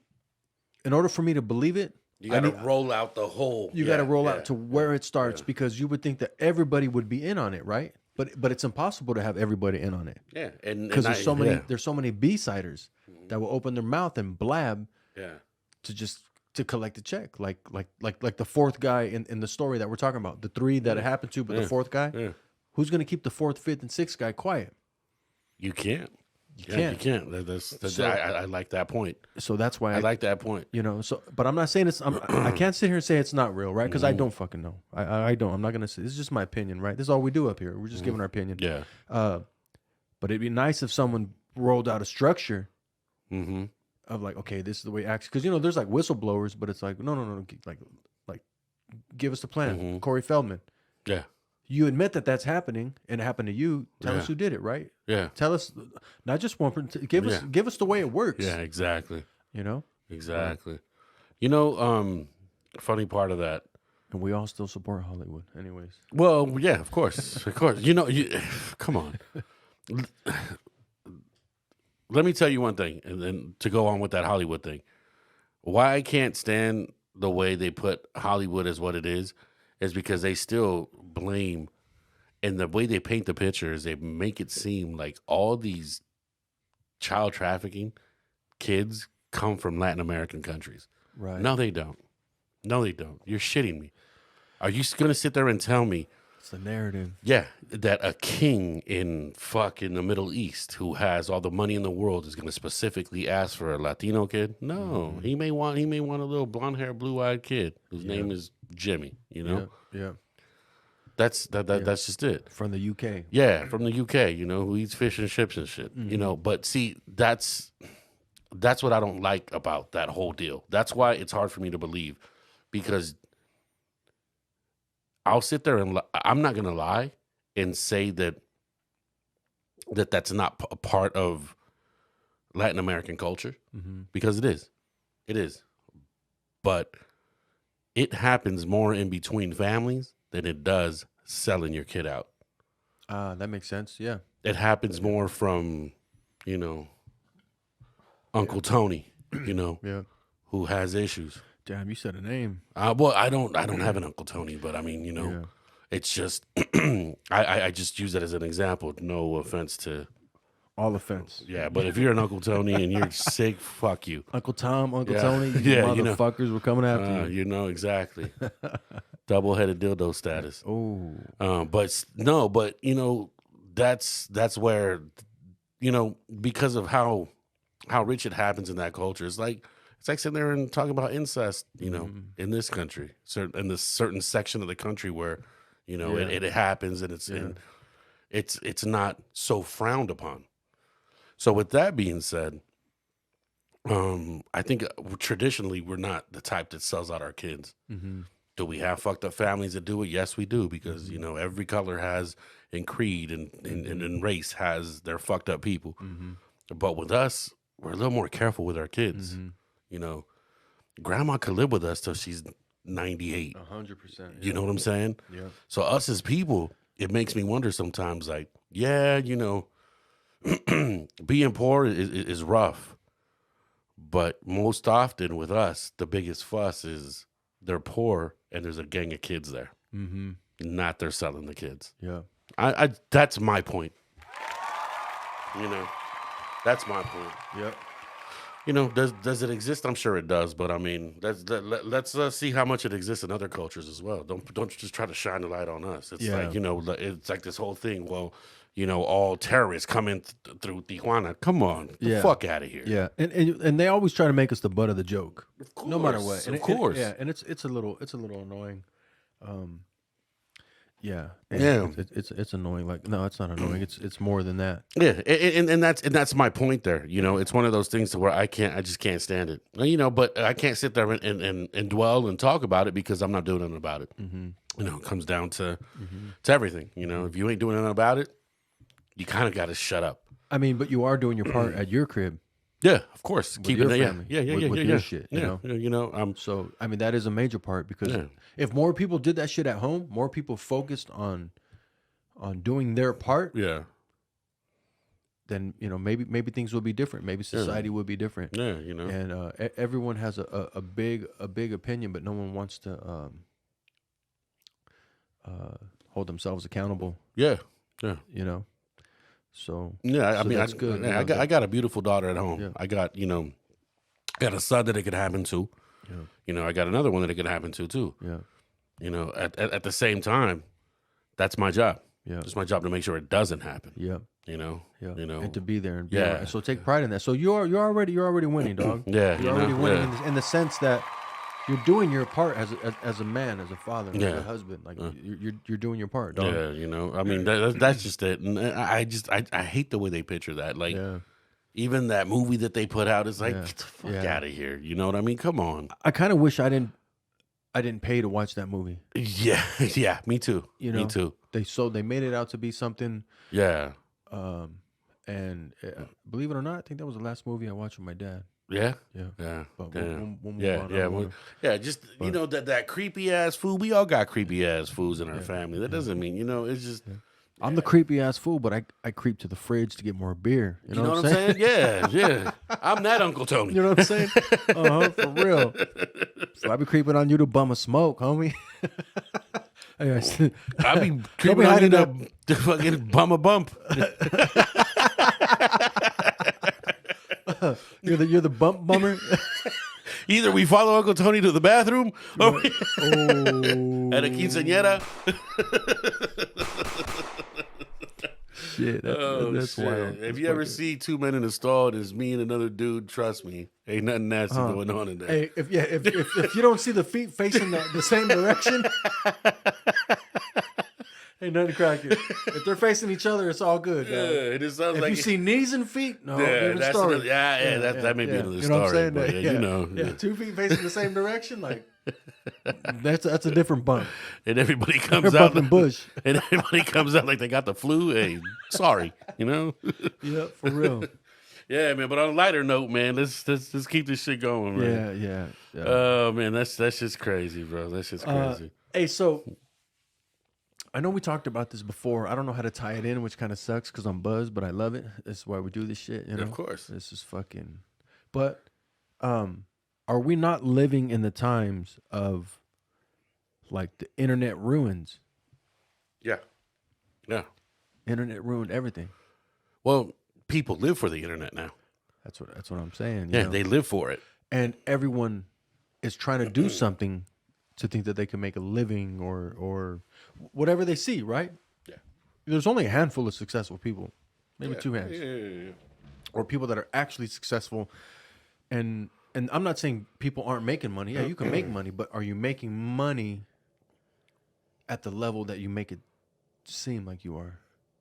In order for me to believe it, You got to roll out the whole. you got to roll out to where it starts, because you would think that everybody would be in on it, right? But it's impossible to have everybody in on it, Yeah, and because there's so many Yeah. there's so many B-siders that will open their mouth and blab Yeah. to collect a check, like the fourth guy in the story that we're talking about, the three that it happened to, but the fourth guy, Yeah. who's going to keep the fourth, fifth, and sixth guy quiet? You can't. You can't. can't. That's So- I like that point. So that's why I like that point. you know. So, but I'm not saying I can't sit here and say it's not real, right? Because I Mm-hmm. don't fucking know. I don't. I'm not gonna say. This is just my opinion, right? This is all we do up here. We're just giving our opinion. Yeah. But it'd be nice if someone rolled out a structure Mm-hmm. of like, okay, this is the way it acts. Because there's like whistleblowers, but it's like, no, like, give us the plan. Mhm. Corey Feldman, Yeah. you admit that that's happening and it happened to you. Tell us Yeah. who did it, right? Yeah. Tell us, not just one person. Give us the way it works. Yeah. Exactly. You know, Exactly. You know, funny part of that. and we all still support Hollywood, anyways. Well, yeah, of course, of course. You know, come on. Let me tell you one thing, and then to go on with that Hollywood thing. Why I can't stand the way they put Hollywood as what it is because they still blame, and the way they paint the picture is they make it seem like all these child trafficking kids come from Latin American countries. Right. No, they don't. No, they don't. You're shitting me. Are you going to sit there and tell me, It's the narrative. yeah, that a king in fucking the Middle East who has all the money in the world is going to specifically ask for a Latino kid? No, he may want a little blonde hair, blue eyed kid whose name is Jimmy. You know, Yeah. that's just it. From the UK. Yeah, from the UK. You know, who eats fish and chips and shit. You know, but see, that's what I don't like about that whole deal. That's why it's hard for me to believe, because I'll sit there and I'm not going to lie and say that's not a part of Latin American culture, because it is. It is. But it happens more in between families than it does selling your kid out. That makes sense. Yeah. It happens more from, Uncle Tony, Yeah. who has issues. Damn, you said a name. Well, I don't have an Uncle Tony, but I mean, Yeah. it's just I just use that as an example. No offense to All offense. yeah, but if you're an Uncle Tony and you're sick, fuck you. Uncle Tom, Uncle Yeah. Tony, you Yeah, motherfuckers were coming after you. You know exactly. Double-headed dildo status. Oh. But that's where because of how rich it happens in that culture. It's like sitting there and talking about incest, in this country, in this certain section of the country where You know, Yeah. it happens, and it's not so frowned upon. So with that being said, I think traditionally we're not the type that sells out our kids. Mm-hmm. Do we have fucked up families that do it? Yes, we do, because you know every color has, and creed and race has their fucked up people. Mm-hmm. But with us, we're a little more careful with our kids. Mm-hmm. You know, grandma could live with us till she's 98. 100%. You know what I'm saying? Yeah. So us as people, it makes me wonder sometimes, like, yeah, you know, being poor is rough. But most often with us, the biggest fuss is they're poor and there's a gang of kids there. Mm-hmm. Not they're selling the kids. Yeah. I that's my point. You know, that's my point. Yep. You know, does it exist? I'm sure it does, but I mean, let's see how much it exists in other cultures as well. Don't just try to shine the light on us. It's Yeah. like, you know, it's like this whole thing. Well, you know, all terrorists coming through Tijuana. Come on, the Yeah. fuck out of here. Yeah, and they always try to make us the butt of the joke, Of no matter course, what. of And course. yeah, and it's a little annoying. Yeah, and Yeah. it's annoying. Like, no, it's not annoying. It's more than that. Yeah, and that's my point there. You know, it's one of those things to where I just can't stand it. You know, but I can't sit there and dwell and talk about it because I'm not doing nothing about it. Mm-hmm. You know, it comes down to everything. You know, if you ain't doing nothing about it, you kind of got to shut up. I mean, but you are doing your part at your crib. Yeah, of course. With Keeping your it, family, with your shit, you know? You know, So I mean, that is a major part because Yeah. if more people did that shit at home, more people focused on doing their part, yeah, then you know maybe things would be different. Maybe society would be different. yeah, you know, And everyone has a big opinion, but no one wants to hold themselves accountable. yeah, yeah. You know, so Yeah, I So mean, that's good, you know, I got a beautiful daughter at home. Yeah. I got, you know, I got a son that it could happen to. Yeah. You know, I got another one that it could happen to too. yeah, You know, at the same time, that's my job. yeah, It's my job to make sure it doesn't happen. yeah, You know, yeah. You know, and to be there and be Yeah. around. So take pride in that. So you're already winning, dog. yeah, You're you already know, winning yeah. in the sense that you're doing your part as a man, as a father, as Yeah. a husband. Like you're doing your part, dog. Yeah, you know, I mean, that's just it. And I hate the way they picture that. Like, Yeah. even that movie that they put out is like, Yeah. get the fuck Yeah. out of here. You know what I mean? Come on. I kind of wish I didn't pay to watch that movie. Yeah, yeah, me too. You Me know? too. They made it out to be something. Yeah, And believe it or not, I think that was the last movie I watched with my dad. yeah, Yeah. yeah. But Damn. we'll move Yeah, on. I yeah, don't well, wanna- yeah. Just you know that creepy ass food. We all got creepy ass foods in our family. That doesn't mean, you know. It's just I'm the creepy ass fool, but I creep to the fridge to get more beer. You know, what I'm saying? Yeah, yeah. I'm that Uncle Tony. You know what I'm saying? For real. So I be creeping on you to bum a smoke, homie. Anyways, I be creeping on you hiding to fucking bum a bump. you're the bump bummer. Either we follow Uncle Tony to the bathroom, or we Oh at a quinceañera. shit, that's shit. wild. If That's you ever fucking- see two men in a stall and it's me and another dude, trust me, ain't nothing nasty going on in there. Hey, if you don't see the feet facing the same direction, ain't nothing cracking. If they're facing each other, it's all good. Yeah, dog. it just sounds If like you see knees and feet, no, yeah, different that's story. another, that may be another You know what I'm story. saying? But, Yeah, you know, yeah, 2 feet facing the same direction, like that's a different bump. and everybody They're comes out, bumping bush. and everybody comes out like they got the flu. Hey, sorry, you know. Yeah, for real. Yeah, man. But on a lighter note, man, let's keep this shit going, man. Yeah. Oh man, that's just crazy, bro. That's just crazy. Hey, so I know we talked about this before. I don't know how to tie it in, which kind of sucks because I'm buzzed, but I love it. That's why we do this shit. You know, Of course. This is fucking. But, are we not living in the times of, like, the internet ruins? Yeah, yeah. Internet ruined everything. Well, people live for the internet now. That's what I'm saying. you Yeah, know? they live for it. And everyone is trying to do something to think that they can make a living or whatever they see, right? Yeah. There's only a handful of successful people, maybe two hands, Yeah. or people that are actually successful. And I'm not saying people aren't making money. Yeah, you can make money, but are you making money at the level that you make it seem like you are,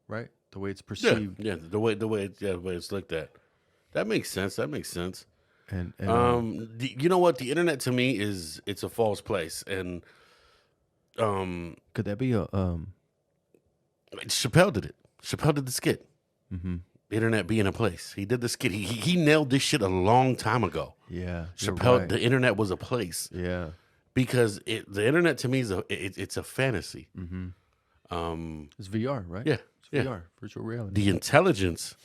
right? The way it's Yeah, perceived. yeah. The way it's looked at. That makes sense. That makes sense. And You know what? The internet to me it's a false place, and could that be a Chappelle did it. Chappelle did the skit. mhm. The internet being a place. He did the skit. He nailed this shit a long time ago. Yeah. You're Chappelle, right. the internet was a place Yeah. because the internet to me is it's a fantasy. It's VR, right? Yeah, It's yeah. VR, virtual reality. The intelligence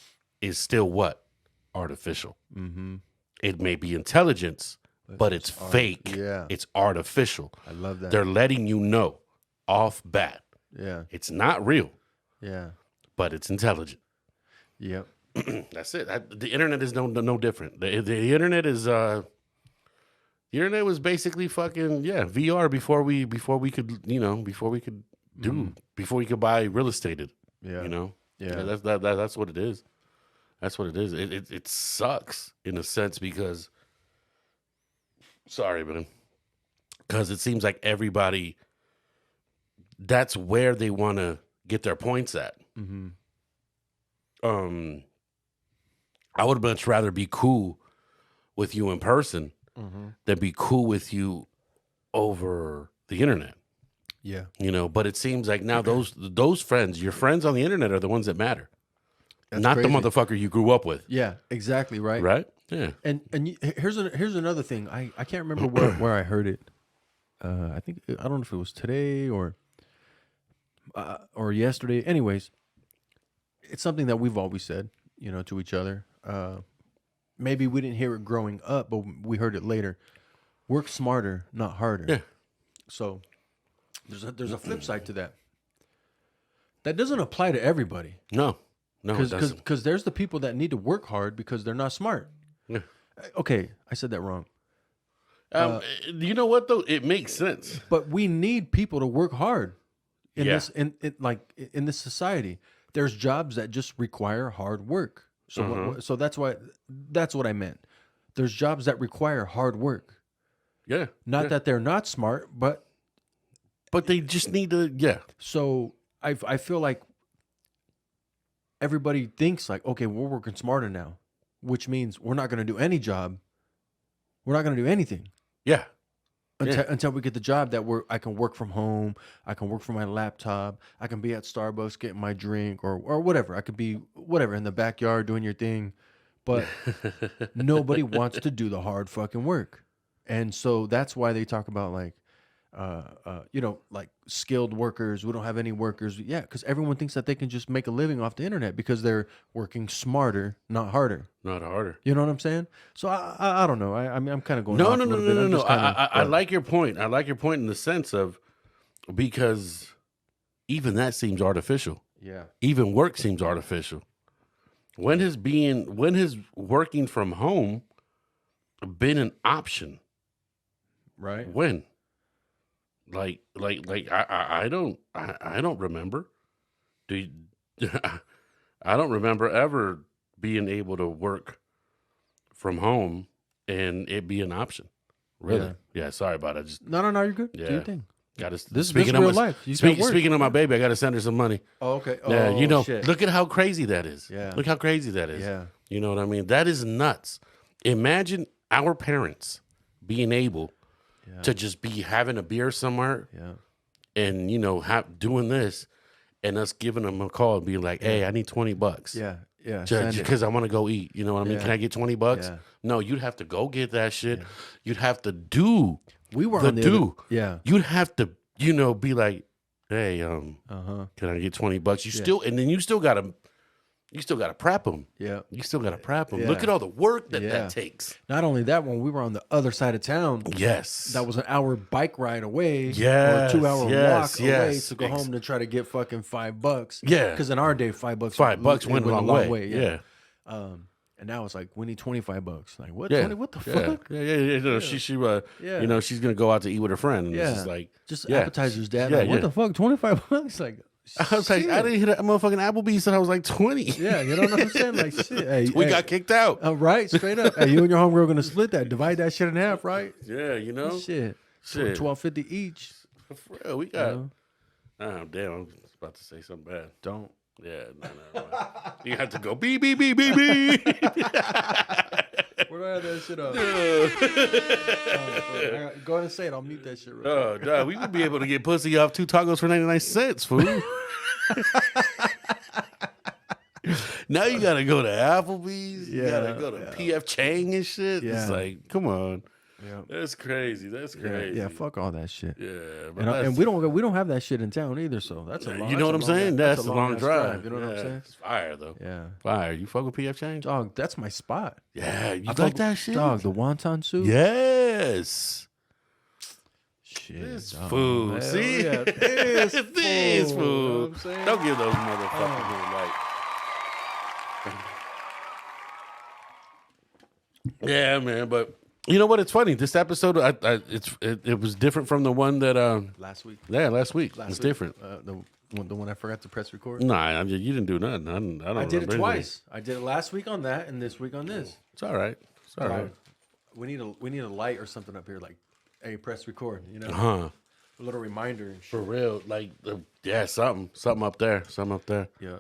is still what? Artificial. It may be intelligence, but it's fake. Yeah. It's artificial. I love that. They're letting you know off bat. Yeah. It's not real, Yeah. but it's intelligent. Yep. That's it. The internet is no different. The internet is the internet was basically fucking VR before we could before we could before we could buy real estate. Yeah. Yeah, Yeah. that's what it is. That's what it is. It sucks in a sense because sorry, man, because it seems like everybody that's where they want to get their points at. I would much rather be cool with you in person than be cool with you over the internet. Yeah. But it seems like now those friends, your friends on the internet are the ones that matter. That's not crazy. the motherfucker you grew up with. Yeah, exactly, right? Right? Yeah. And here's another thing. I can't remember where I heard it. I think I don't know if it was today or yesterday. Anyways, it's something that we've always said, to each other. Maybe we didn't hear it growing up, but we heard it later. Work smarter, not harder. Yeah. So there's a flip side to that. That doesn't apply to everybody. No, it doesn't. Because there's the people that need to work hard because they're not smart. Yeah. Okay, I said that wrong. You know what though? It makes sense. But we need people to work hard in Yeah. this in this society. There's jobs that just require hard work. So so that's what I meant. There's jobs that require hard work. Yeah. Not that they're not smart, but they just need to. Yeah. so I feel like everybody thinks like, okay, we're working smarter now, which means we're not going to do any job. We're not going to do anything. Yeah. Until we get the job that I can work from home, I can work from my laptop, I can be at Starbucks getting my drink or whatever. I could be whatever in the backyard doing your thing, but nobody wants to do the hard fucking work, and so that's why they talk about like, like skilled workers. We don't have any workers, because everyone thinks that they can just make a living off the internet because they're working smarter, not harder. Not harder. You know what I'm saying? So I don't know. I mean, I'm kind of going. No, off no, a no, little no, bit. no, I'm no. just kinda- I like your point. I like your point in the sense of because even that seems artificial. Yeah. Even work seems artificial. When has working from home been an option? Right. When? Like I don't remember. I don't remember ever being able to work from home and it be an option. Really? Yeah, sorry about it. I just No, you're good. Do Yeah. your thing. got to This is real life. You got work. Speaking of my baby, I got to send her some money. Oh, okay. Oh, Yeah, shit. look at how crazy that is. Yeah. Look how crazy that is. Yeah. You know what I mean? That is nuts. Imagine our parents being able to just be having a beer somewhere Yeah. and, doing this and us giving them a call and being like, hey, I need $20. Yeah. Yeah. Send it. Because I want to go eat. You know what I mean? Yeah. Can I get $20? Yeah. No, you'd have to go get that shit. You'd have to do We were the on the do. other, yeah. You'd have to, be like, hey, Uh-huh. can I get $20? And then you still gotta prep them. Yeah. You still gotta prep them. Yeah. Look at all the work that Yeah. takes. Not only that, when we were on the other side of town, Yes. that was an hour bike ride away. Yes, Or a 2-hour yes, walk away yes. to go home to try to get fucking $5. Yeah. Because in our day, $5. $5 it went a long way. Yeah. And now it's like, we need $25. Like, what? Yeah. 20? What the Yeah. fuck? Yeah. Yeah. She's gonna go out to eat with her friend. And Yeah. it's just like, Just yeah. appetizers, Dad. Yeah, Like, what yeah. the fuck? $25? Like, I was like, shit. I didn't hit a motherfucking Applebee's till I was like 20. Yeah, you know what I'm saying? Like, shit. Hey, We hey, got kicked out. right, straight up. Hey, you and your homegirl gonna split that, divide that shit in half, right? Yeah, Shit. Shit. $12.50 each. For real, we You got know? Oh damn! I was about to say something bad. Don't. Yeah, no. You have to go beep beep beep beep beep. Where do I have that shit up? Go ahead and say it. I'll mute that shit real quick. Oh, dog, we would be able to get pussy off 2 tacos for 99 cents, fool. Now you gotta go to Applebee's. You gotta go to PF Chang and shit. Yeah. It's like, come on. Yeah. That's crazy. That's crazy. Yeah, fuck all that shit. Yeah, but And we don't have that shit in town either. So that's a long. you know what I'm saying? That's a long ass drive. You know what I'm saying? It's fire though. Yeah. Fire. You fuck with PF Chang? Dog, that's my spot. Yeah, you I like fuck- that shit? Dog, the wonton soup. Yes. Shit. This dog. fool. Hell See? yeah, this This fool. You know fool. what I'm saying? Don't give those motherfuckers no light. Yeah, man. But you know what? It's funny. This episode, it was different from the one that Last week. last week. It's week. different. The one I forgot to press record. Nah, you didn't do nothing. I don't I did it remember twice. I did it last week on that, and this week on this. It's all right. It's all right. We need a light or something up here, like, hey, press record. You know, Huh. a little reminder and shit. For real. Like, something up there. Something up there. Yeah.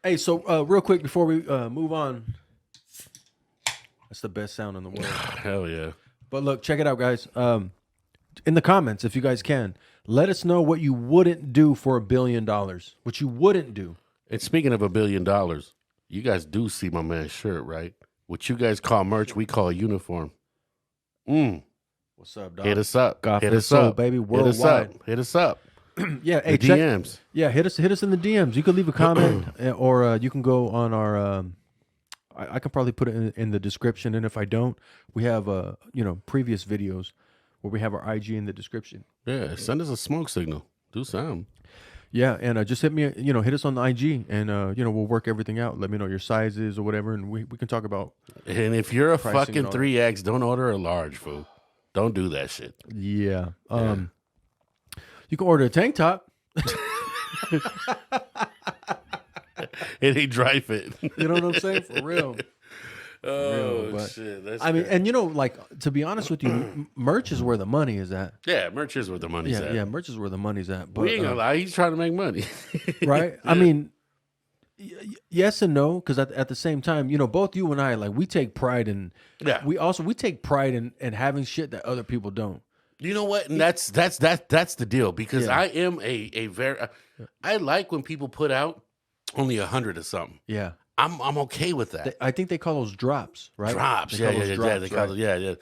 Hey, so real quick before we move on, that's the best sound in the world. Hell yeah. But look, check it out, guys. In the comments, if you guys can, let us know what you wouldn't do for $1 billion. What you wouldn't do. And speaking of $1 billion, you guys do see my man's shirt, right? What you guys call merch, we call uniform. What's up, dog? Hit us up. God Hit for the us soul, up, baby. Hit us Worldwide. up. Hit us up. Yeah, hey, The check. DMs. Yeah, hit us in the DMs. You could leave a comment, or you can go on our. I can probably put it in the description, and if I don't, we have previous videos where we have our IG in the description. Yeah, send us a smoke signal. Do something. Yeah, and just hit me, hit us on the IG, and we'll work everything out. Let me know your sizes or whatever, and we can talk about. And if you're a Pricing fucking and all that. 3X, don't order a large, fool. Don't do that shit. Yeah. You can order a tank top. It ain't dry fit. You know what I'm saying? For real. Oh, but- shit. That's I mean, great. and like, to be honest with you, merch is where the money is at. Yeah, merch is where the money's Yeah, at. yeah, merch is where the money's at. But We ain't gonna lie. He's trying to make money. right? I mean, yes and no, because at the same time, both you and I, like, we take pride in. Yeah. We take pride in having shit that other people don't. You know what? And that's the deal, because Yeah. I am a very I like when people put out only 100 or something. Yeah, I'm okay with that. I think they call those drops, right? Drops, They yeah, call those yeah, drops, they call right? it,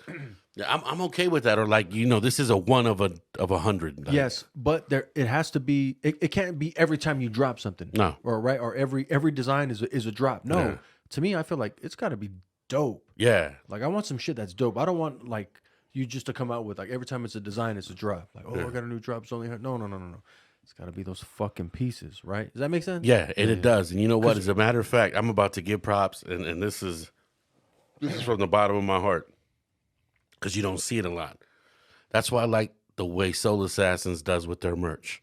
yeah. I'm okay with that. Or like, this is a one of 100. Like, Yes, but it has to be. It can't be every time you drop something. No. or every design is a drop. No, Yeah. to me, I feel like it's got to be dope. Yeah. Like, I want some shit that's dope. I don't want like you just to come out with like every time it's a design, it's a drop. Like, I got a new drop. It's only no. It's got to be those fucking pieces, right? Does that make sense? Yeah, and it does. And you know what? As a matter of fact, I'm about to give props, and this is from the bottom of my heart, because you don't see it a lot. That's why I like the way Soul Assassins does with their merch.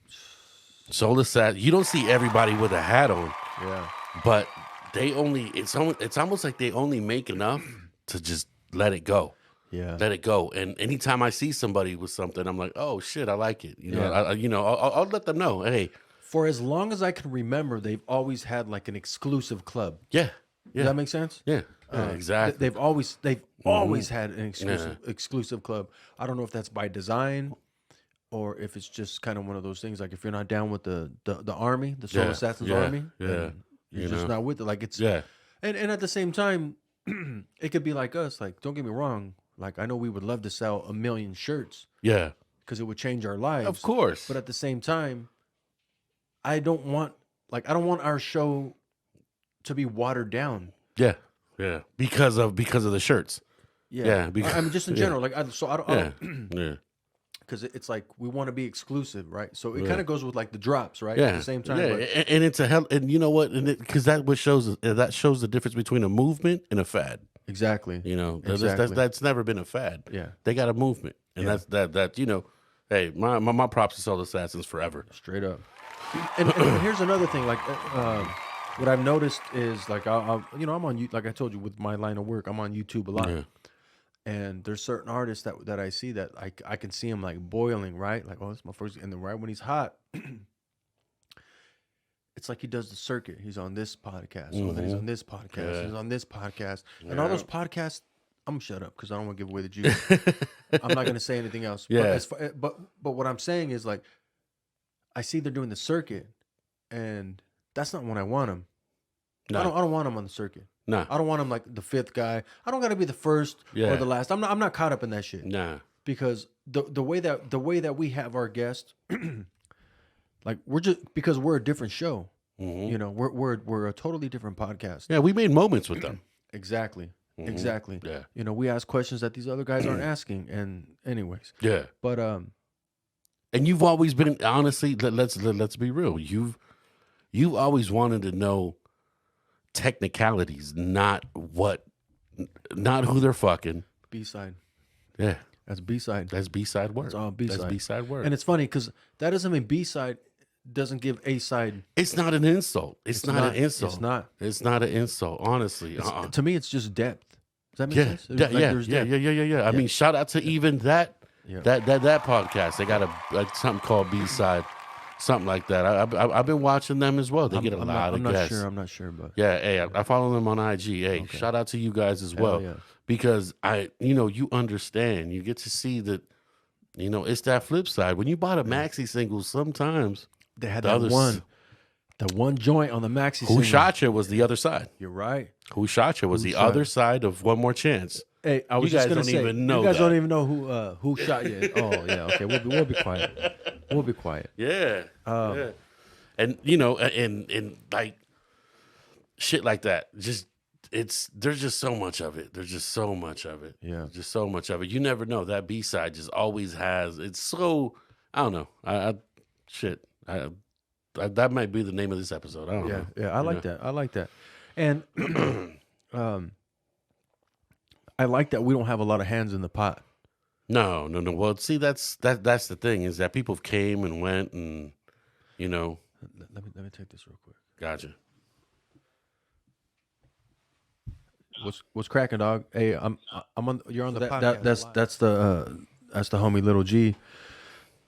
Soul Assassin, you don't see everybody with a hat on, Yeah. but it's almost like they only make enough to just let it go. Yeah. Let it go. And anytime I see somebody with something, I'm like, oh shit, I like it. Yeah. I'll let them know. Hey, For as long as I can remember, they've always had like an exclusive club. yeah, Does that make sense? yeah, exactly. They've always had an exclusive club. I don't know if that's by design or if it's just kind of one of those things. Like, if you're not down with the army, the Soul Yeah, Assassins yeah, army, yeah, then you're just not with it. Like, it's Yeah, and at the same time, it could be like us. Like, don't get me wrong. Like, I know we would love to sell 1 million shirts yeah, because it would change our lives. of course. But at the same time, I don't want our show to be watered down. Yeah, yeah, because of the shirts. Yeah, because- I mean, just in yeah. general, like, I don't, Yeah, yeah, because it's like we want to be exclusive, right? So it Yeah. kind of goes with like the drops, right? yeah. At the same time, yeah, but and it's a hell. And you know what? And because that shows the difference between a movement and a fad. exactly. Exactly. That's never been a fad. Yeah, They got a movement, and Yeah. that's Hey, my props to Soul Assassins forever. straight up. And here's another thing, like what I've noticed is like I'm on like I told you with my line of work, I'm on YouTube a lot. Yeah. And there's certain artists that I see that I can see him like boiling, right? Like, oh, this motherfucker's, and then right when he's hot, it's like he does the circuit. He's on this podcast, and then he's on this podcast, he's on this podcast, and all those podcasts. I'm gonna shut up because I don't want to give away the juice. I'm not gonna say anything else. Yeah. But what I'm saying is like, I see they're doing the circuit, and that's not when I want him. No. I don't want him on the circuit. Nah. I don't want him like the fifth guy. I don't got to be the first or the last. I'm not caught up in that shit. Nah. Because the way that we have our guests, like because we're a different show. You know, we're a totally different podcast. Yeah, we made moments with them. Exactly. Exactly. Yeah. You know, we ask questions that these other guys aren't asking. And anyways. Yeah. But and you've always been, honestly, let's be real. You've always wanted to know technicalities, not who they're fucking. B-side. Yeah. That's B-side. That's B-side word. That's all B-side. That's B-side word. And it's funny because that doesn't mean B-side doesn't give A-side. It's not an insult. It's not an insult. It's not. It's not an insult, honestly. To me, it's just depth. Does that make sense? Yeah. I mean, shout out to even that podcast. They got something called B-side, something like that. I've been watching them as well. They get a lot of guests. I'm not sure, but yeah. Hey, I follow them on IG. Hey, shout out to you guys as well, because you understand. You get to see that. It's that flip side. When you bought a maxi single, sometimes they had that one joint on the maxi single. Who Shot Ya was the other side. You're right. Who Shot Ya was the other side of One More Chance. Hey, I was just gonna say, even know you guys that. don't even know who shot you. Oh yeah, okay. We'll be quiet. We'll be quiet. Yeah. Yeah. And and like shit like that. There's just so much of it. There's just so much of it. Yeah. Just so much of it. You never know. That B-side just always has. It's so, I don't know. That might be the name of this episode. I don't know. Yeah. I like that. I like that. And I like that we don't have a lot of hands in the pot. No. Well, see, that's the thing, is that people came and went, and Let me take this real quick. Gotcha. What's cracking, dog? Hey, I'm on. You're on the podcast. That's the homie Little G.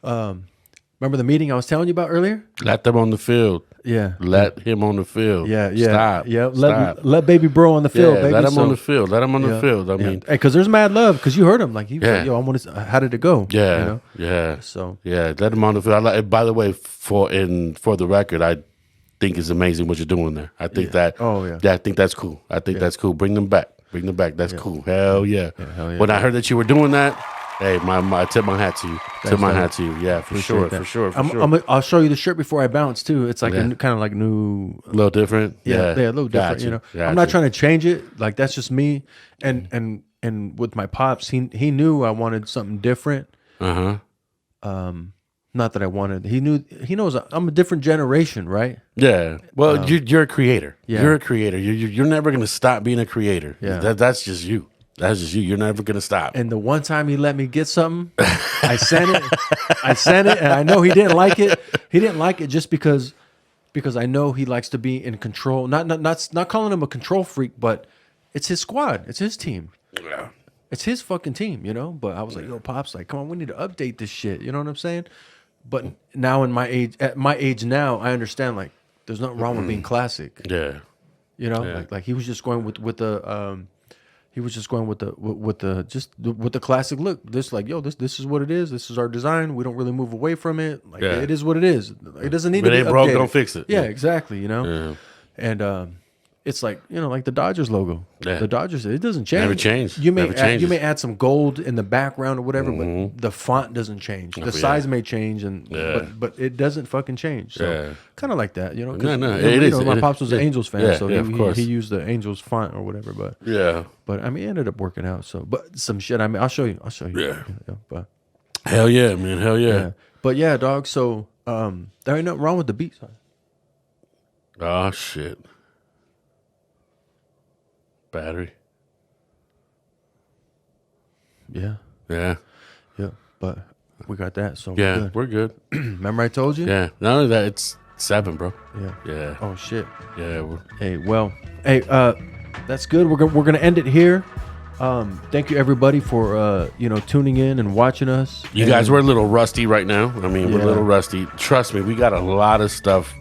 Remember the meeting I was telling you about earlier? Let them on the field. Yeah. Let him on the field. Yeah. Stop. Yeah. Stop. Let baby bro on the field, baby. Let him on the field. Let him on the field. I mean, hey, because there's mad love, because you heard him. Like, he was like, yo, I want to. How did it go? Yeah. Yeah. So. Yeah. Let him on the field. By the way, for the record, I think it's amazing what you're doing there. I think that. Oh yeah. Yeah. I think that's cool. That's cool. Bring them back. That's cool. Hell yeah. Hell yeah. When I heard that you were doing that, hey, I tip my hat to you. Yeah, for sure. I'll show you the shirt before I bounce too. It's like kind of like new, a little different. Yeah, a little different. I'm not trying to change it. Like, that's just me. And with my pops, he knew I wanted something different. Not that I wanted. He knows I'm a different generation, right? Yeah. Well, you're a creator. Yeah. You're a creator. You're never gonna stop being a creator. Yeah. That's just you. That's just you. You're never gonna stop. And the one time he let me get something, I sent it, and I know he didn't like it. He didn't like it just because I know he likes to be in control. Not calling him a control freak, but it's his squad. It's his team. Yeah. It's his fucking team, But I was like, yo, Pops, like, come on, we need to update this shit. You know what I'm saying? But now at my age now, I understand, like, there's nothing wrong with being classic. Yeah. Like he was just going with the with the classic look. This, like, yo, this is what it is. This is our design. We don't really move away from it. Like, it is what it is. It doesn't need to be ain't broke, updated. don't fix it. Yeah, exactly. Yeah. And it's like, like the Dodgers logo. Yeah. The Dodgers, it doesn't change. Never change. You may Never you may add some gold in the background or whatever, but the font doesn't change. The size may change, but it doesn't fucking change. So kind of like that, 'cause, No, it is. My pops was an Angels fan, so of course. he used the Angels font or whatever. But but I mean, it ended up working out. So, but some shit. I mean, I'll show you. Yeah. But hell yeah, man. Hell yeah. But yeah, dog. So there ain't nothing wrong with the beat side. Oh shit. Battery. Yeah. Yeah. But we got that. So we're good. Remember I told you? Yeah. Not only that, it's 7, bro. Yeah. Yeah. Oh shit. Yeah. That's good. We're gonna end it here. Thank you everybody for tuning in and watching us. You guys, we're a little rusty right now. I mean, we're a little rusty. Trust me, we got a lot of stuff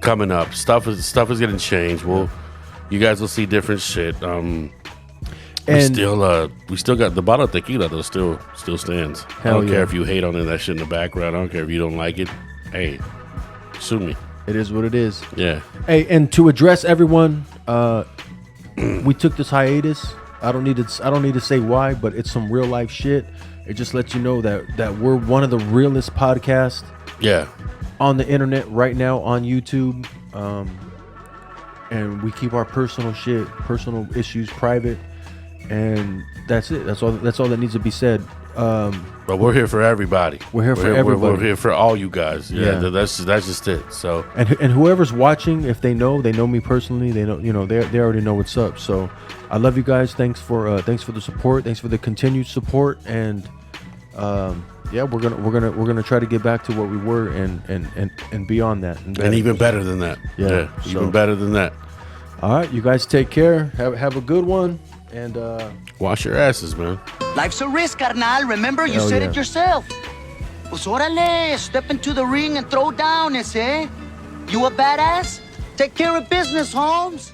coming up. Stuff is getting changed. You guys will see different shit. And we still got the bottle of tequila that still stands. I don't care if you hate on it, that shit in the background. I don't care if you don't like it. Hey, sue me. it is what it is. Yeah. Hey, and to address everyone, we took this hiatus. I don't need to say why, but it's some real life shit. It just lets you know that we're one of the realest podcasts Yeah. on the internet right now on YouTube. And we keep our personal issues private, and that's it. That's all that needs to be said. But we're here for everybody. We're here for everybody. We're here for all you guys. Yeah. Yeah. That's just it. So And whoever's watching, if they know me personally, they know, they already know what's up. So I love you guys. Thanks for the support. Thanks for the continued support. And yeah, we're gonna try to get back to what we were and beyond that. and even better than that. Yeah, Even better than that. All right, you guys take care. Have a good one. And Wash your asses, man. Life's a risk, carnal. Remember, you Hell said yeah. it yourself. Pues órale, step into the ring and throw down, ese. You a badass? Take care of business, Holmes.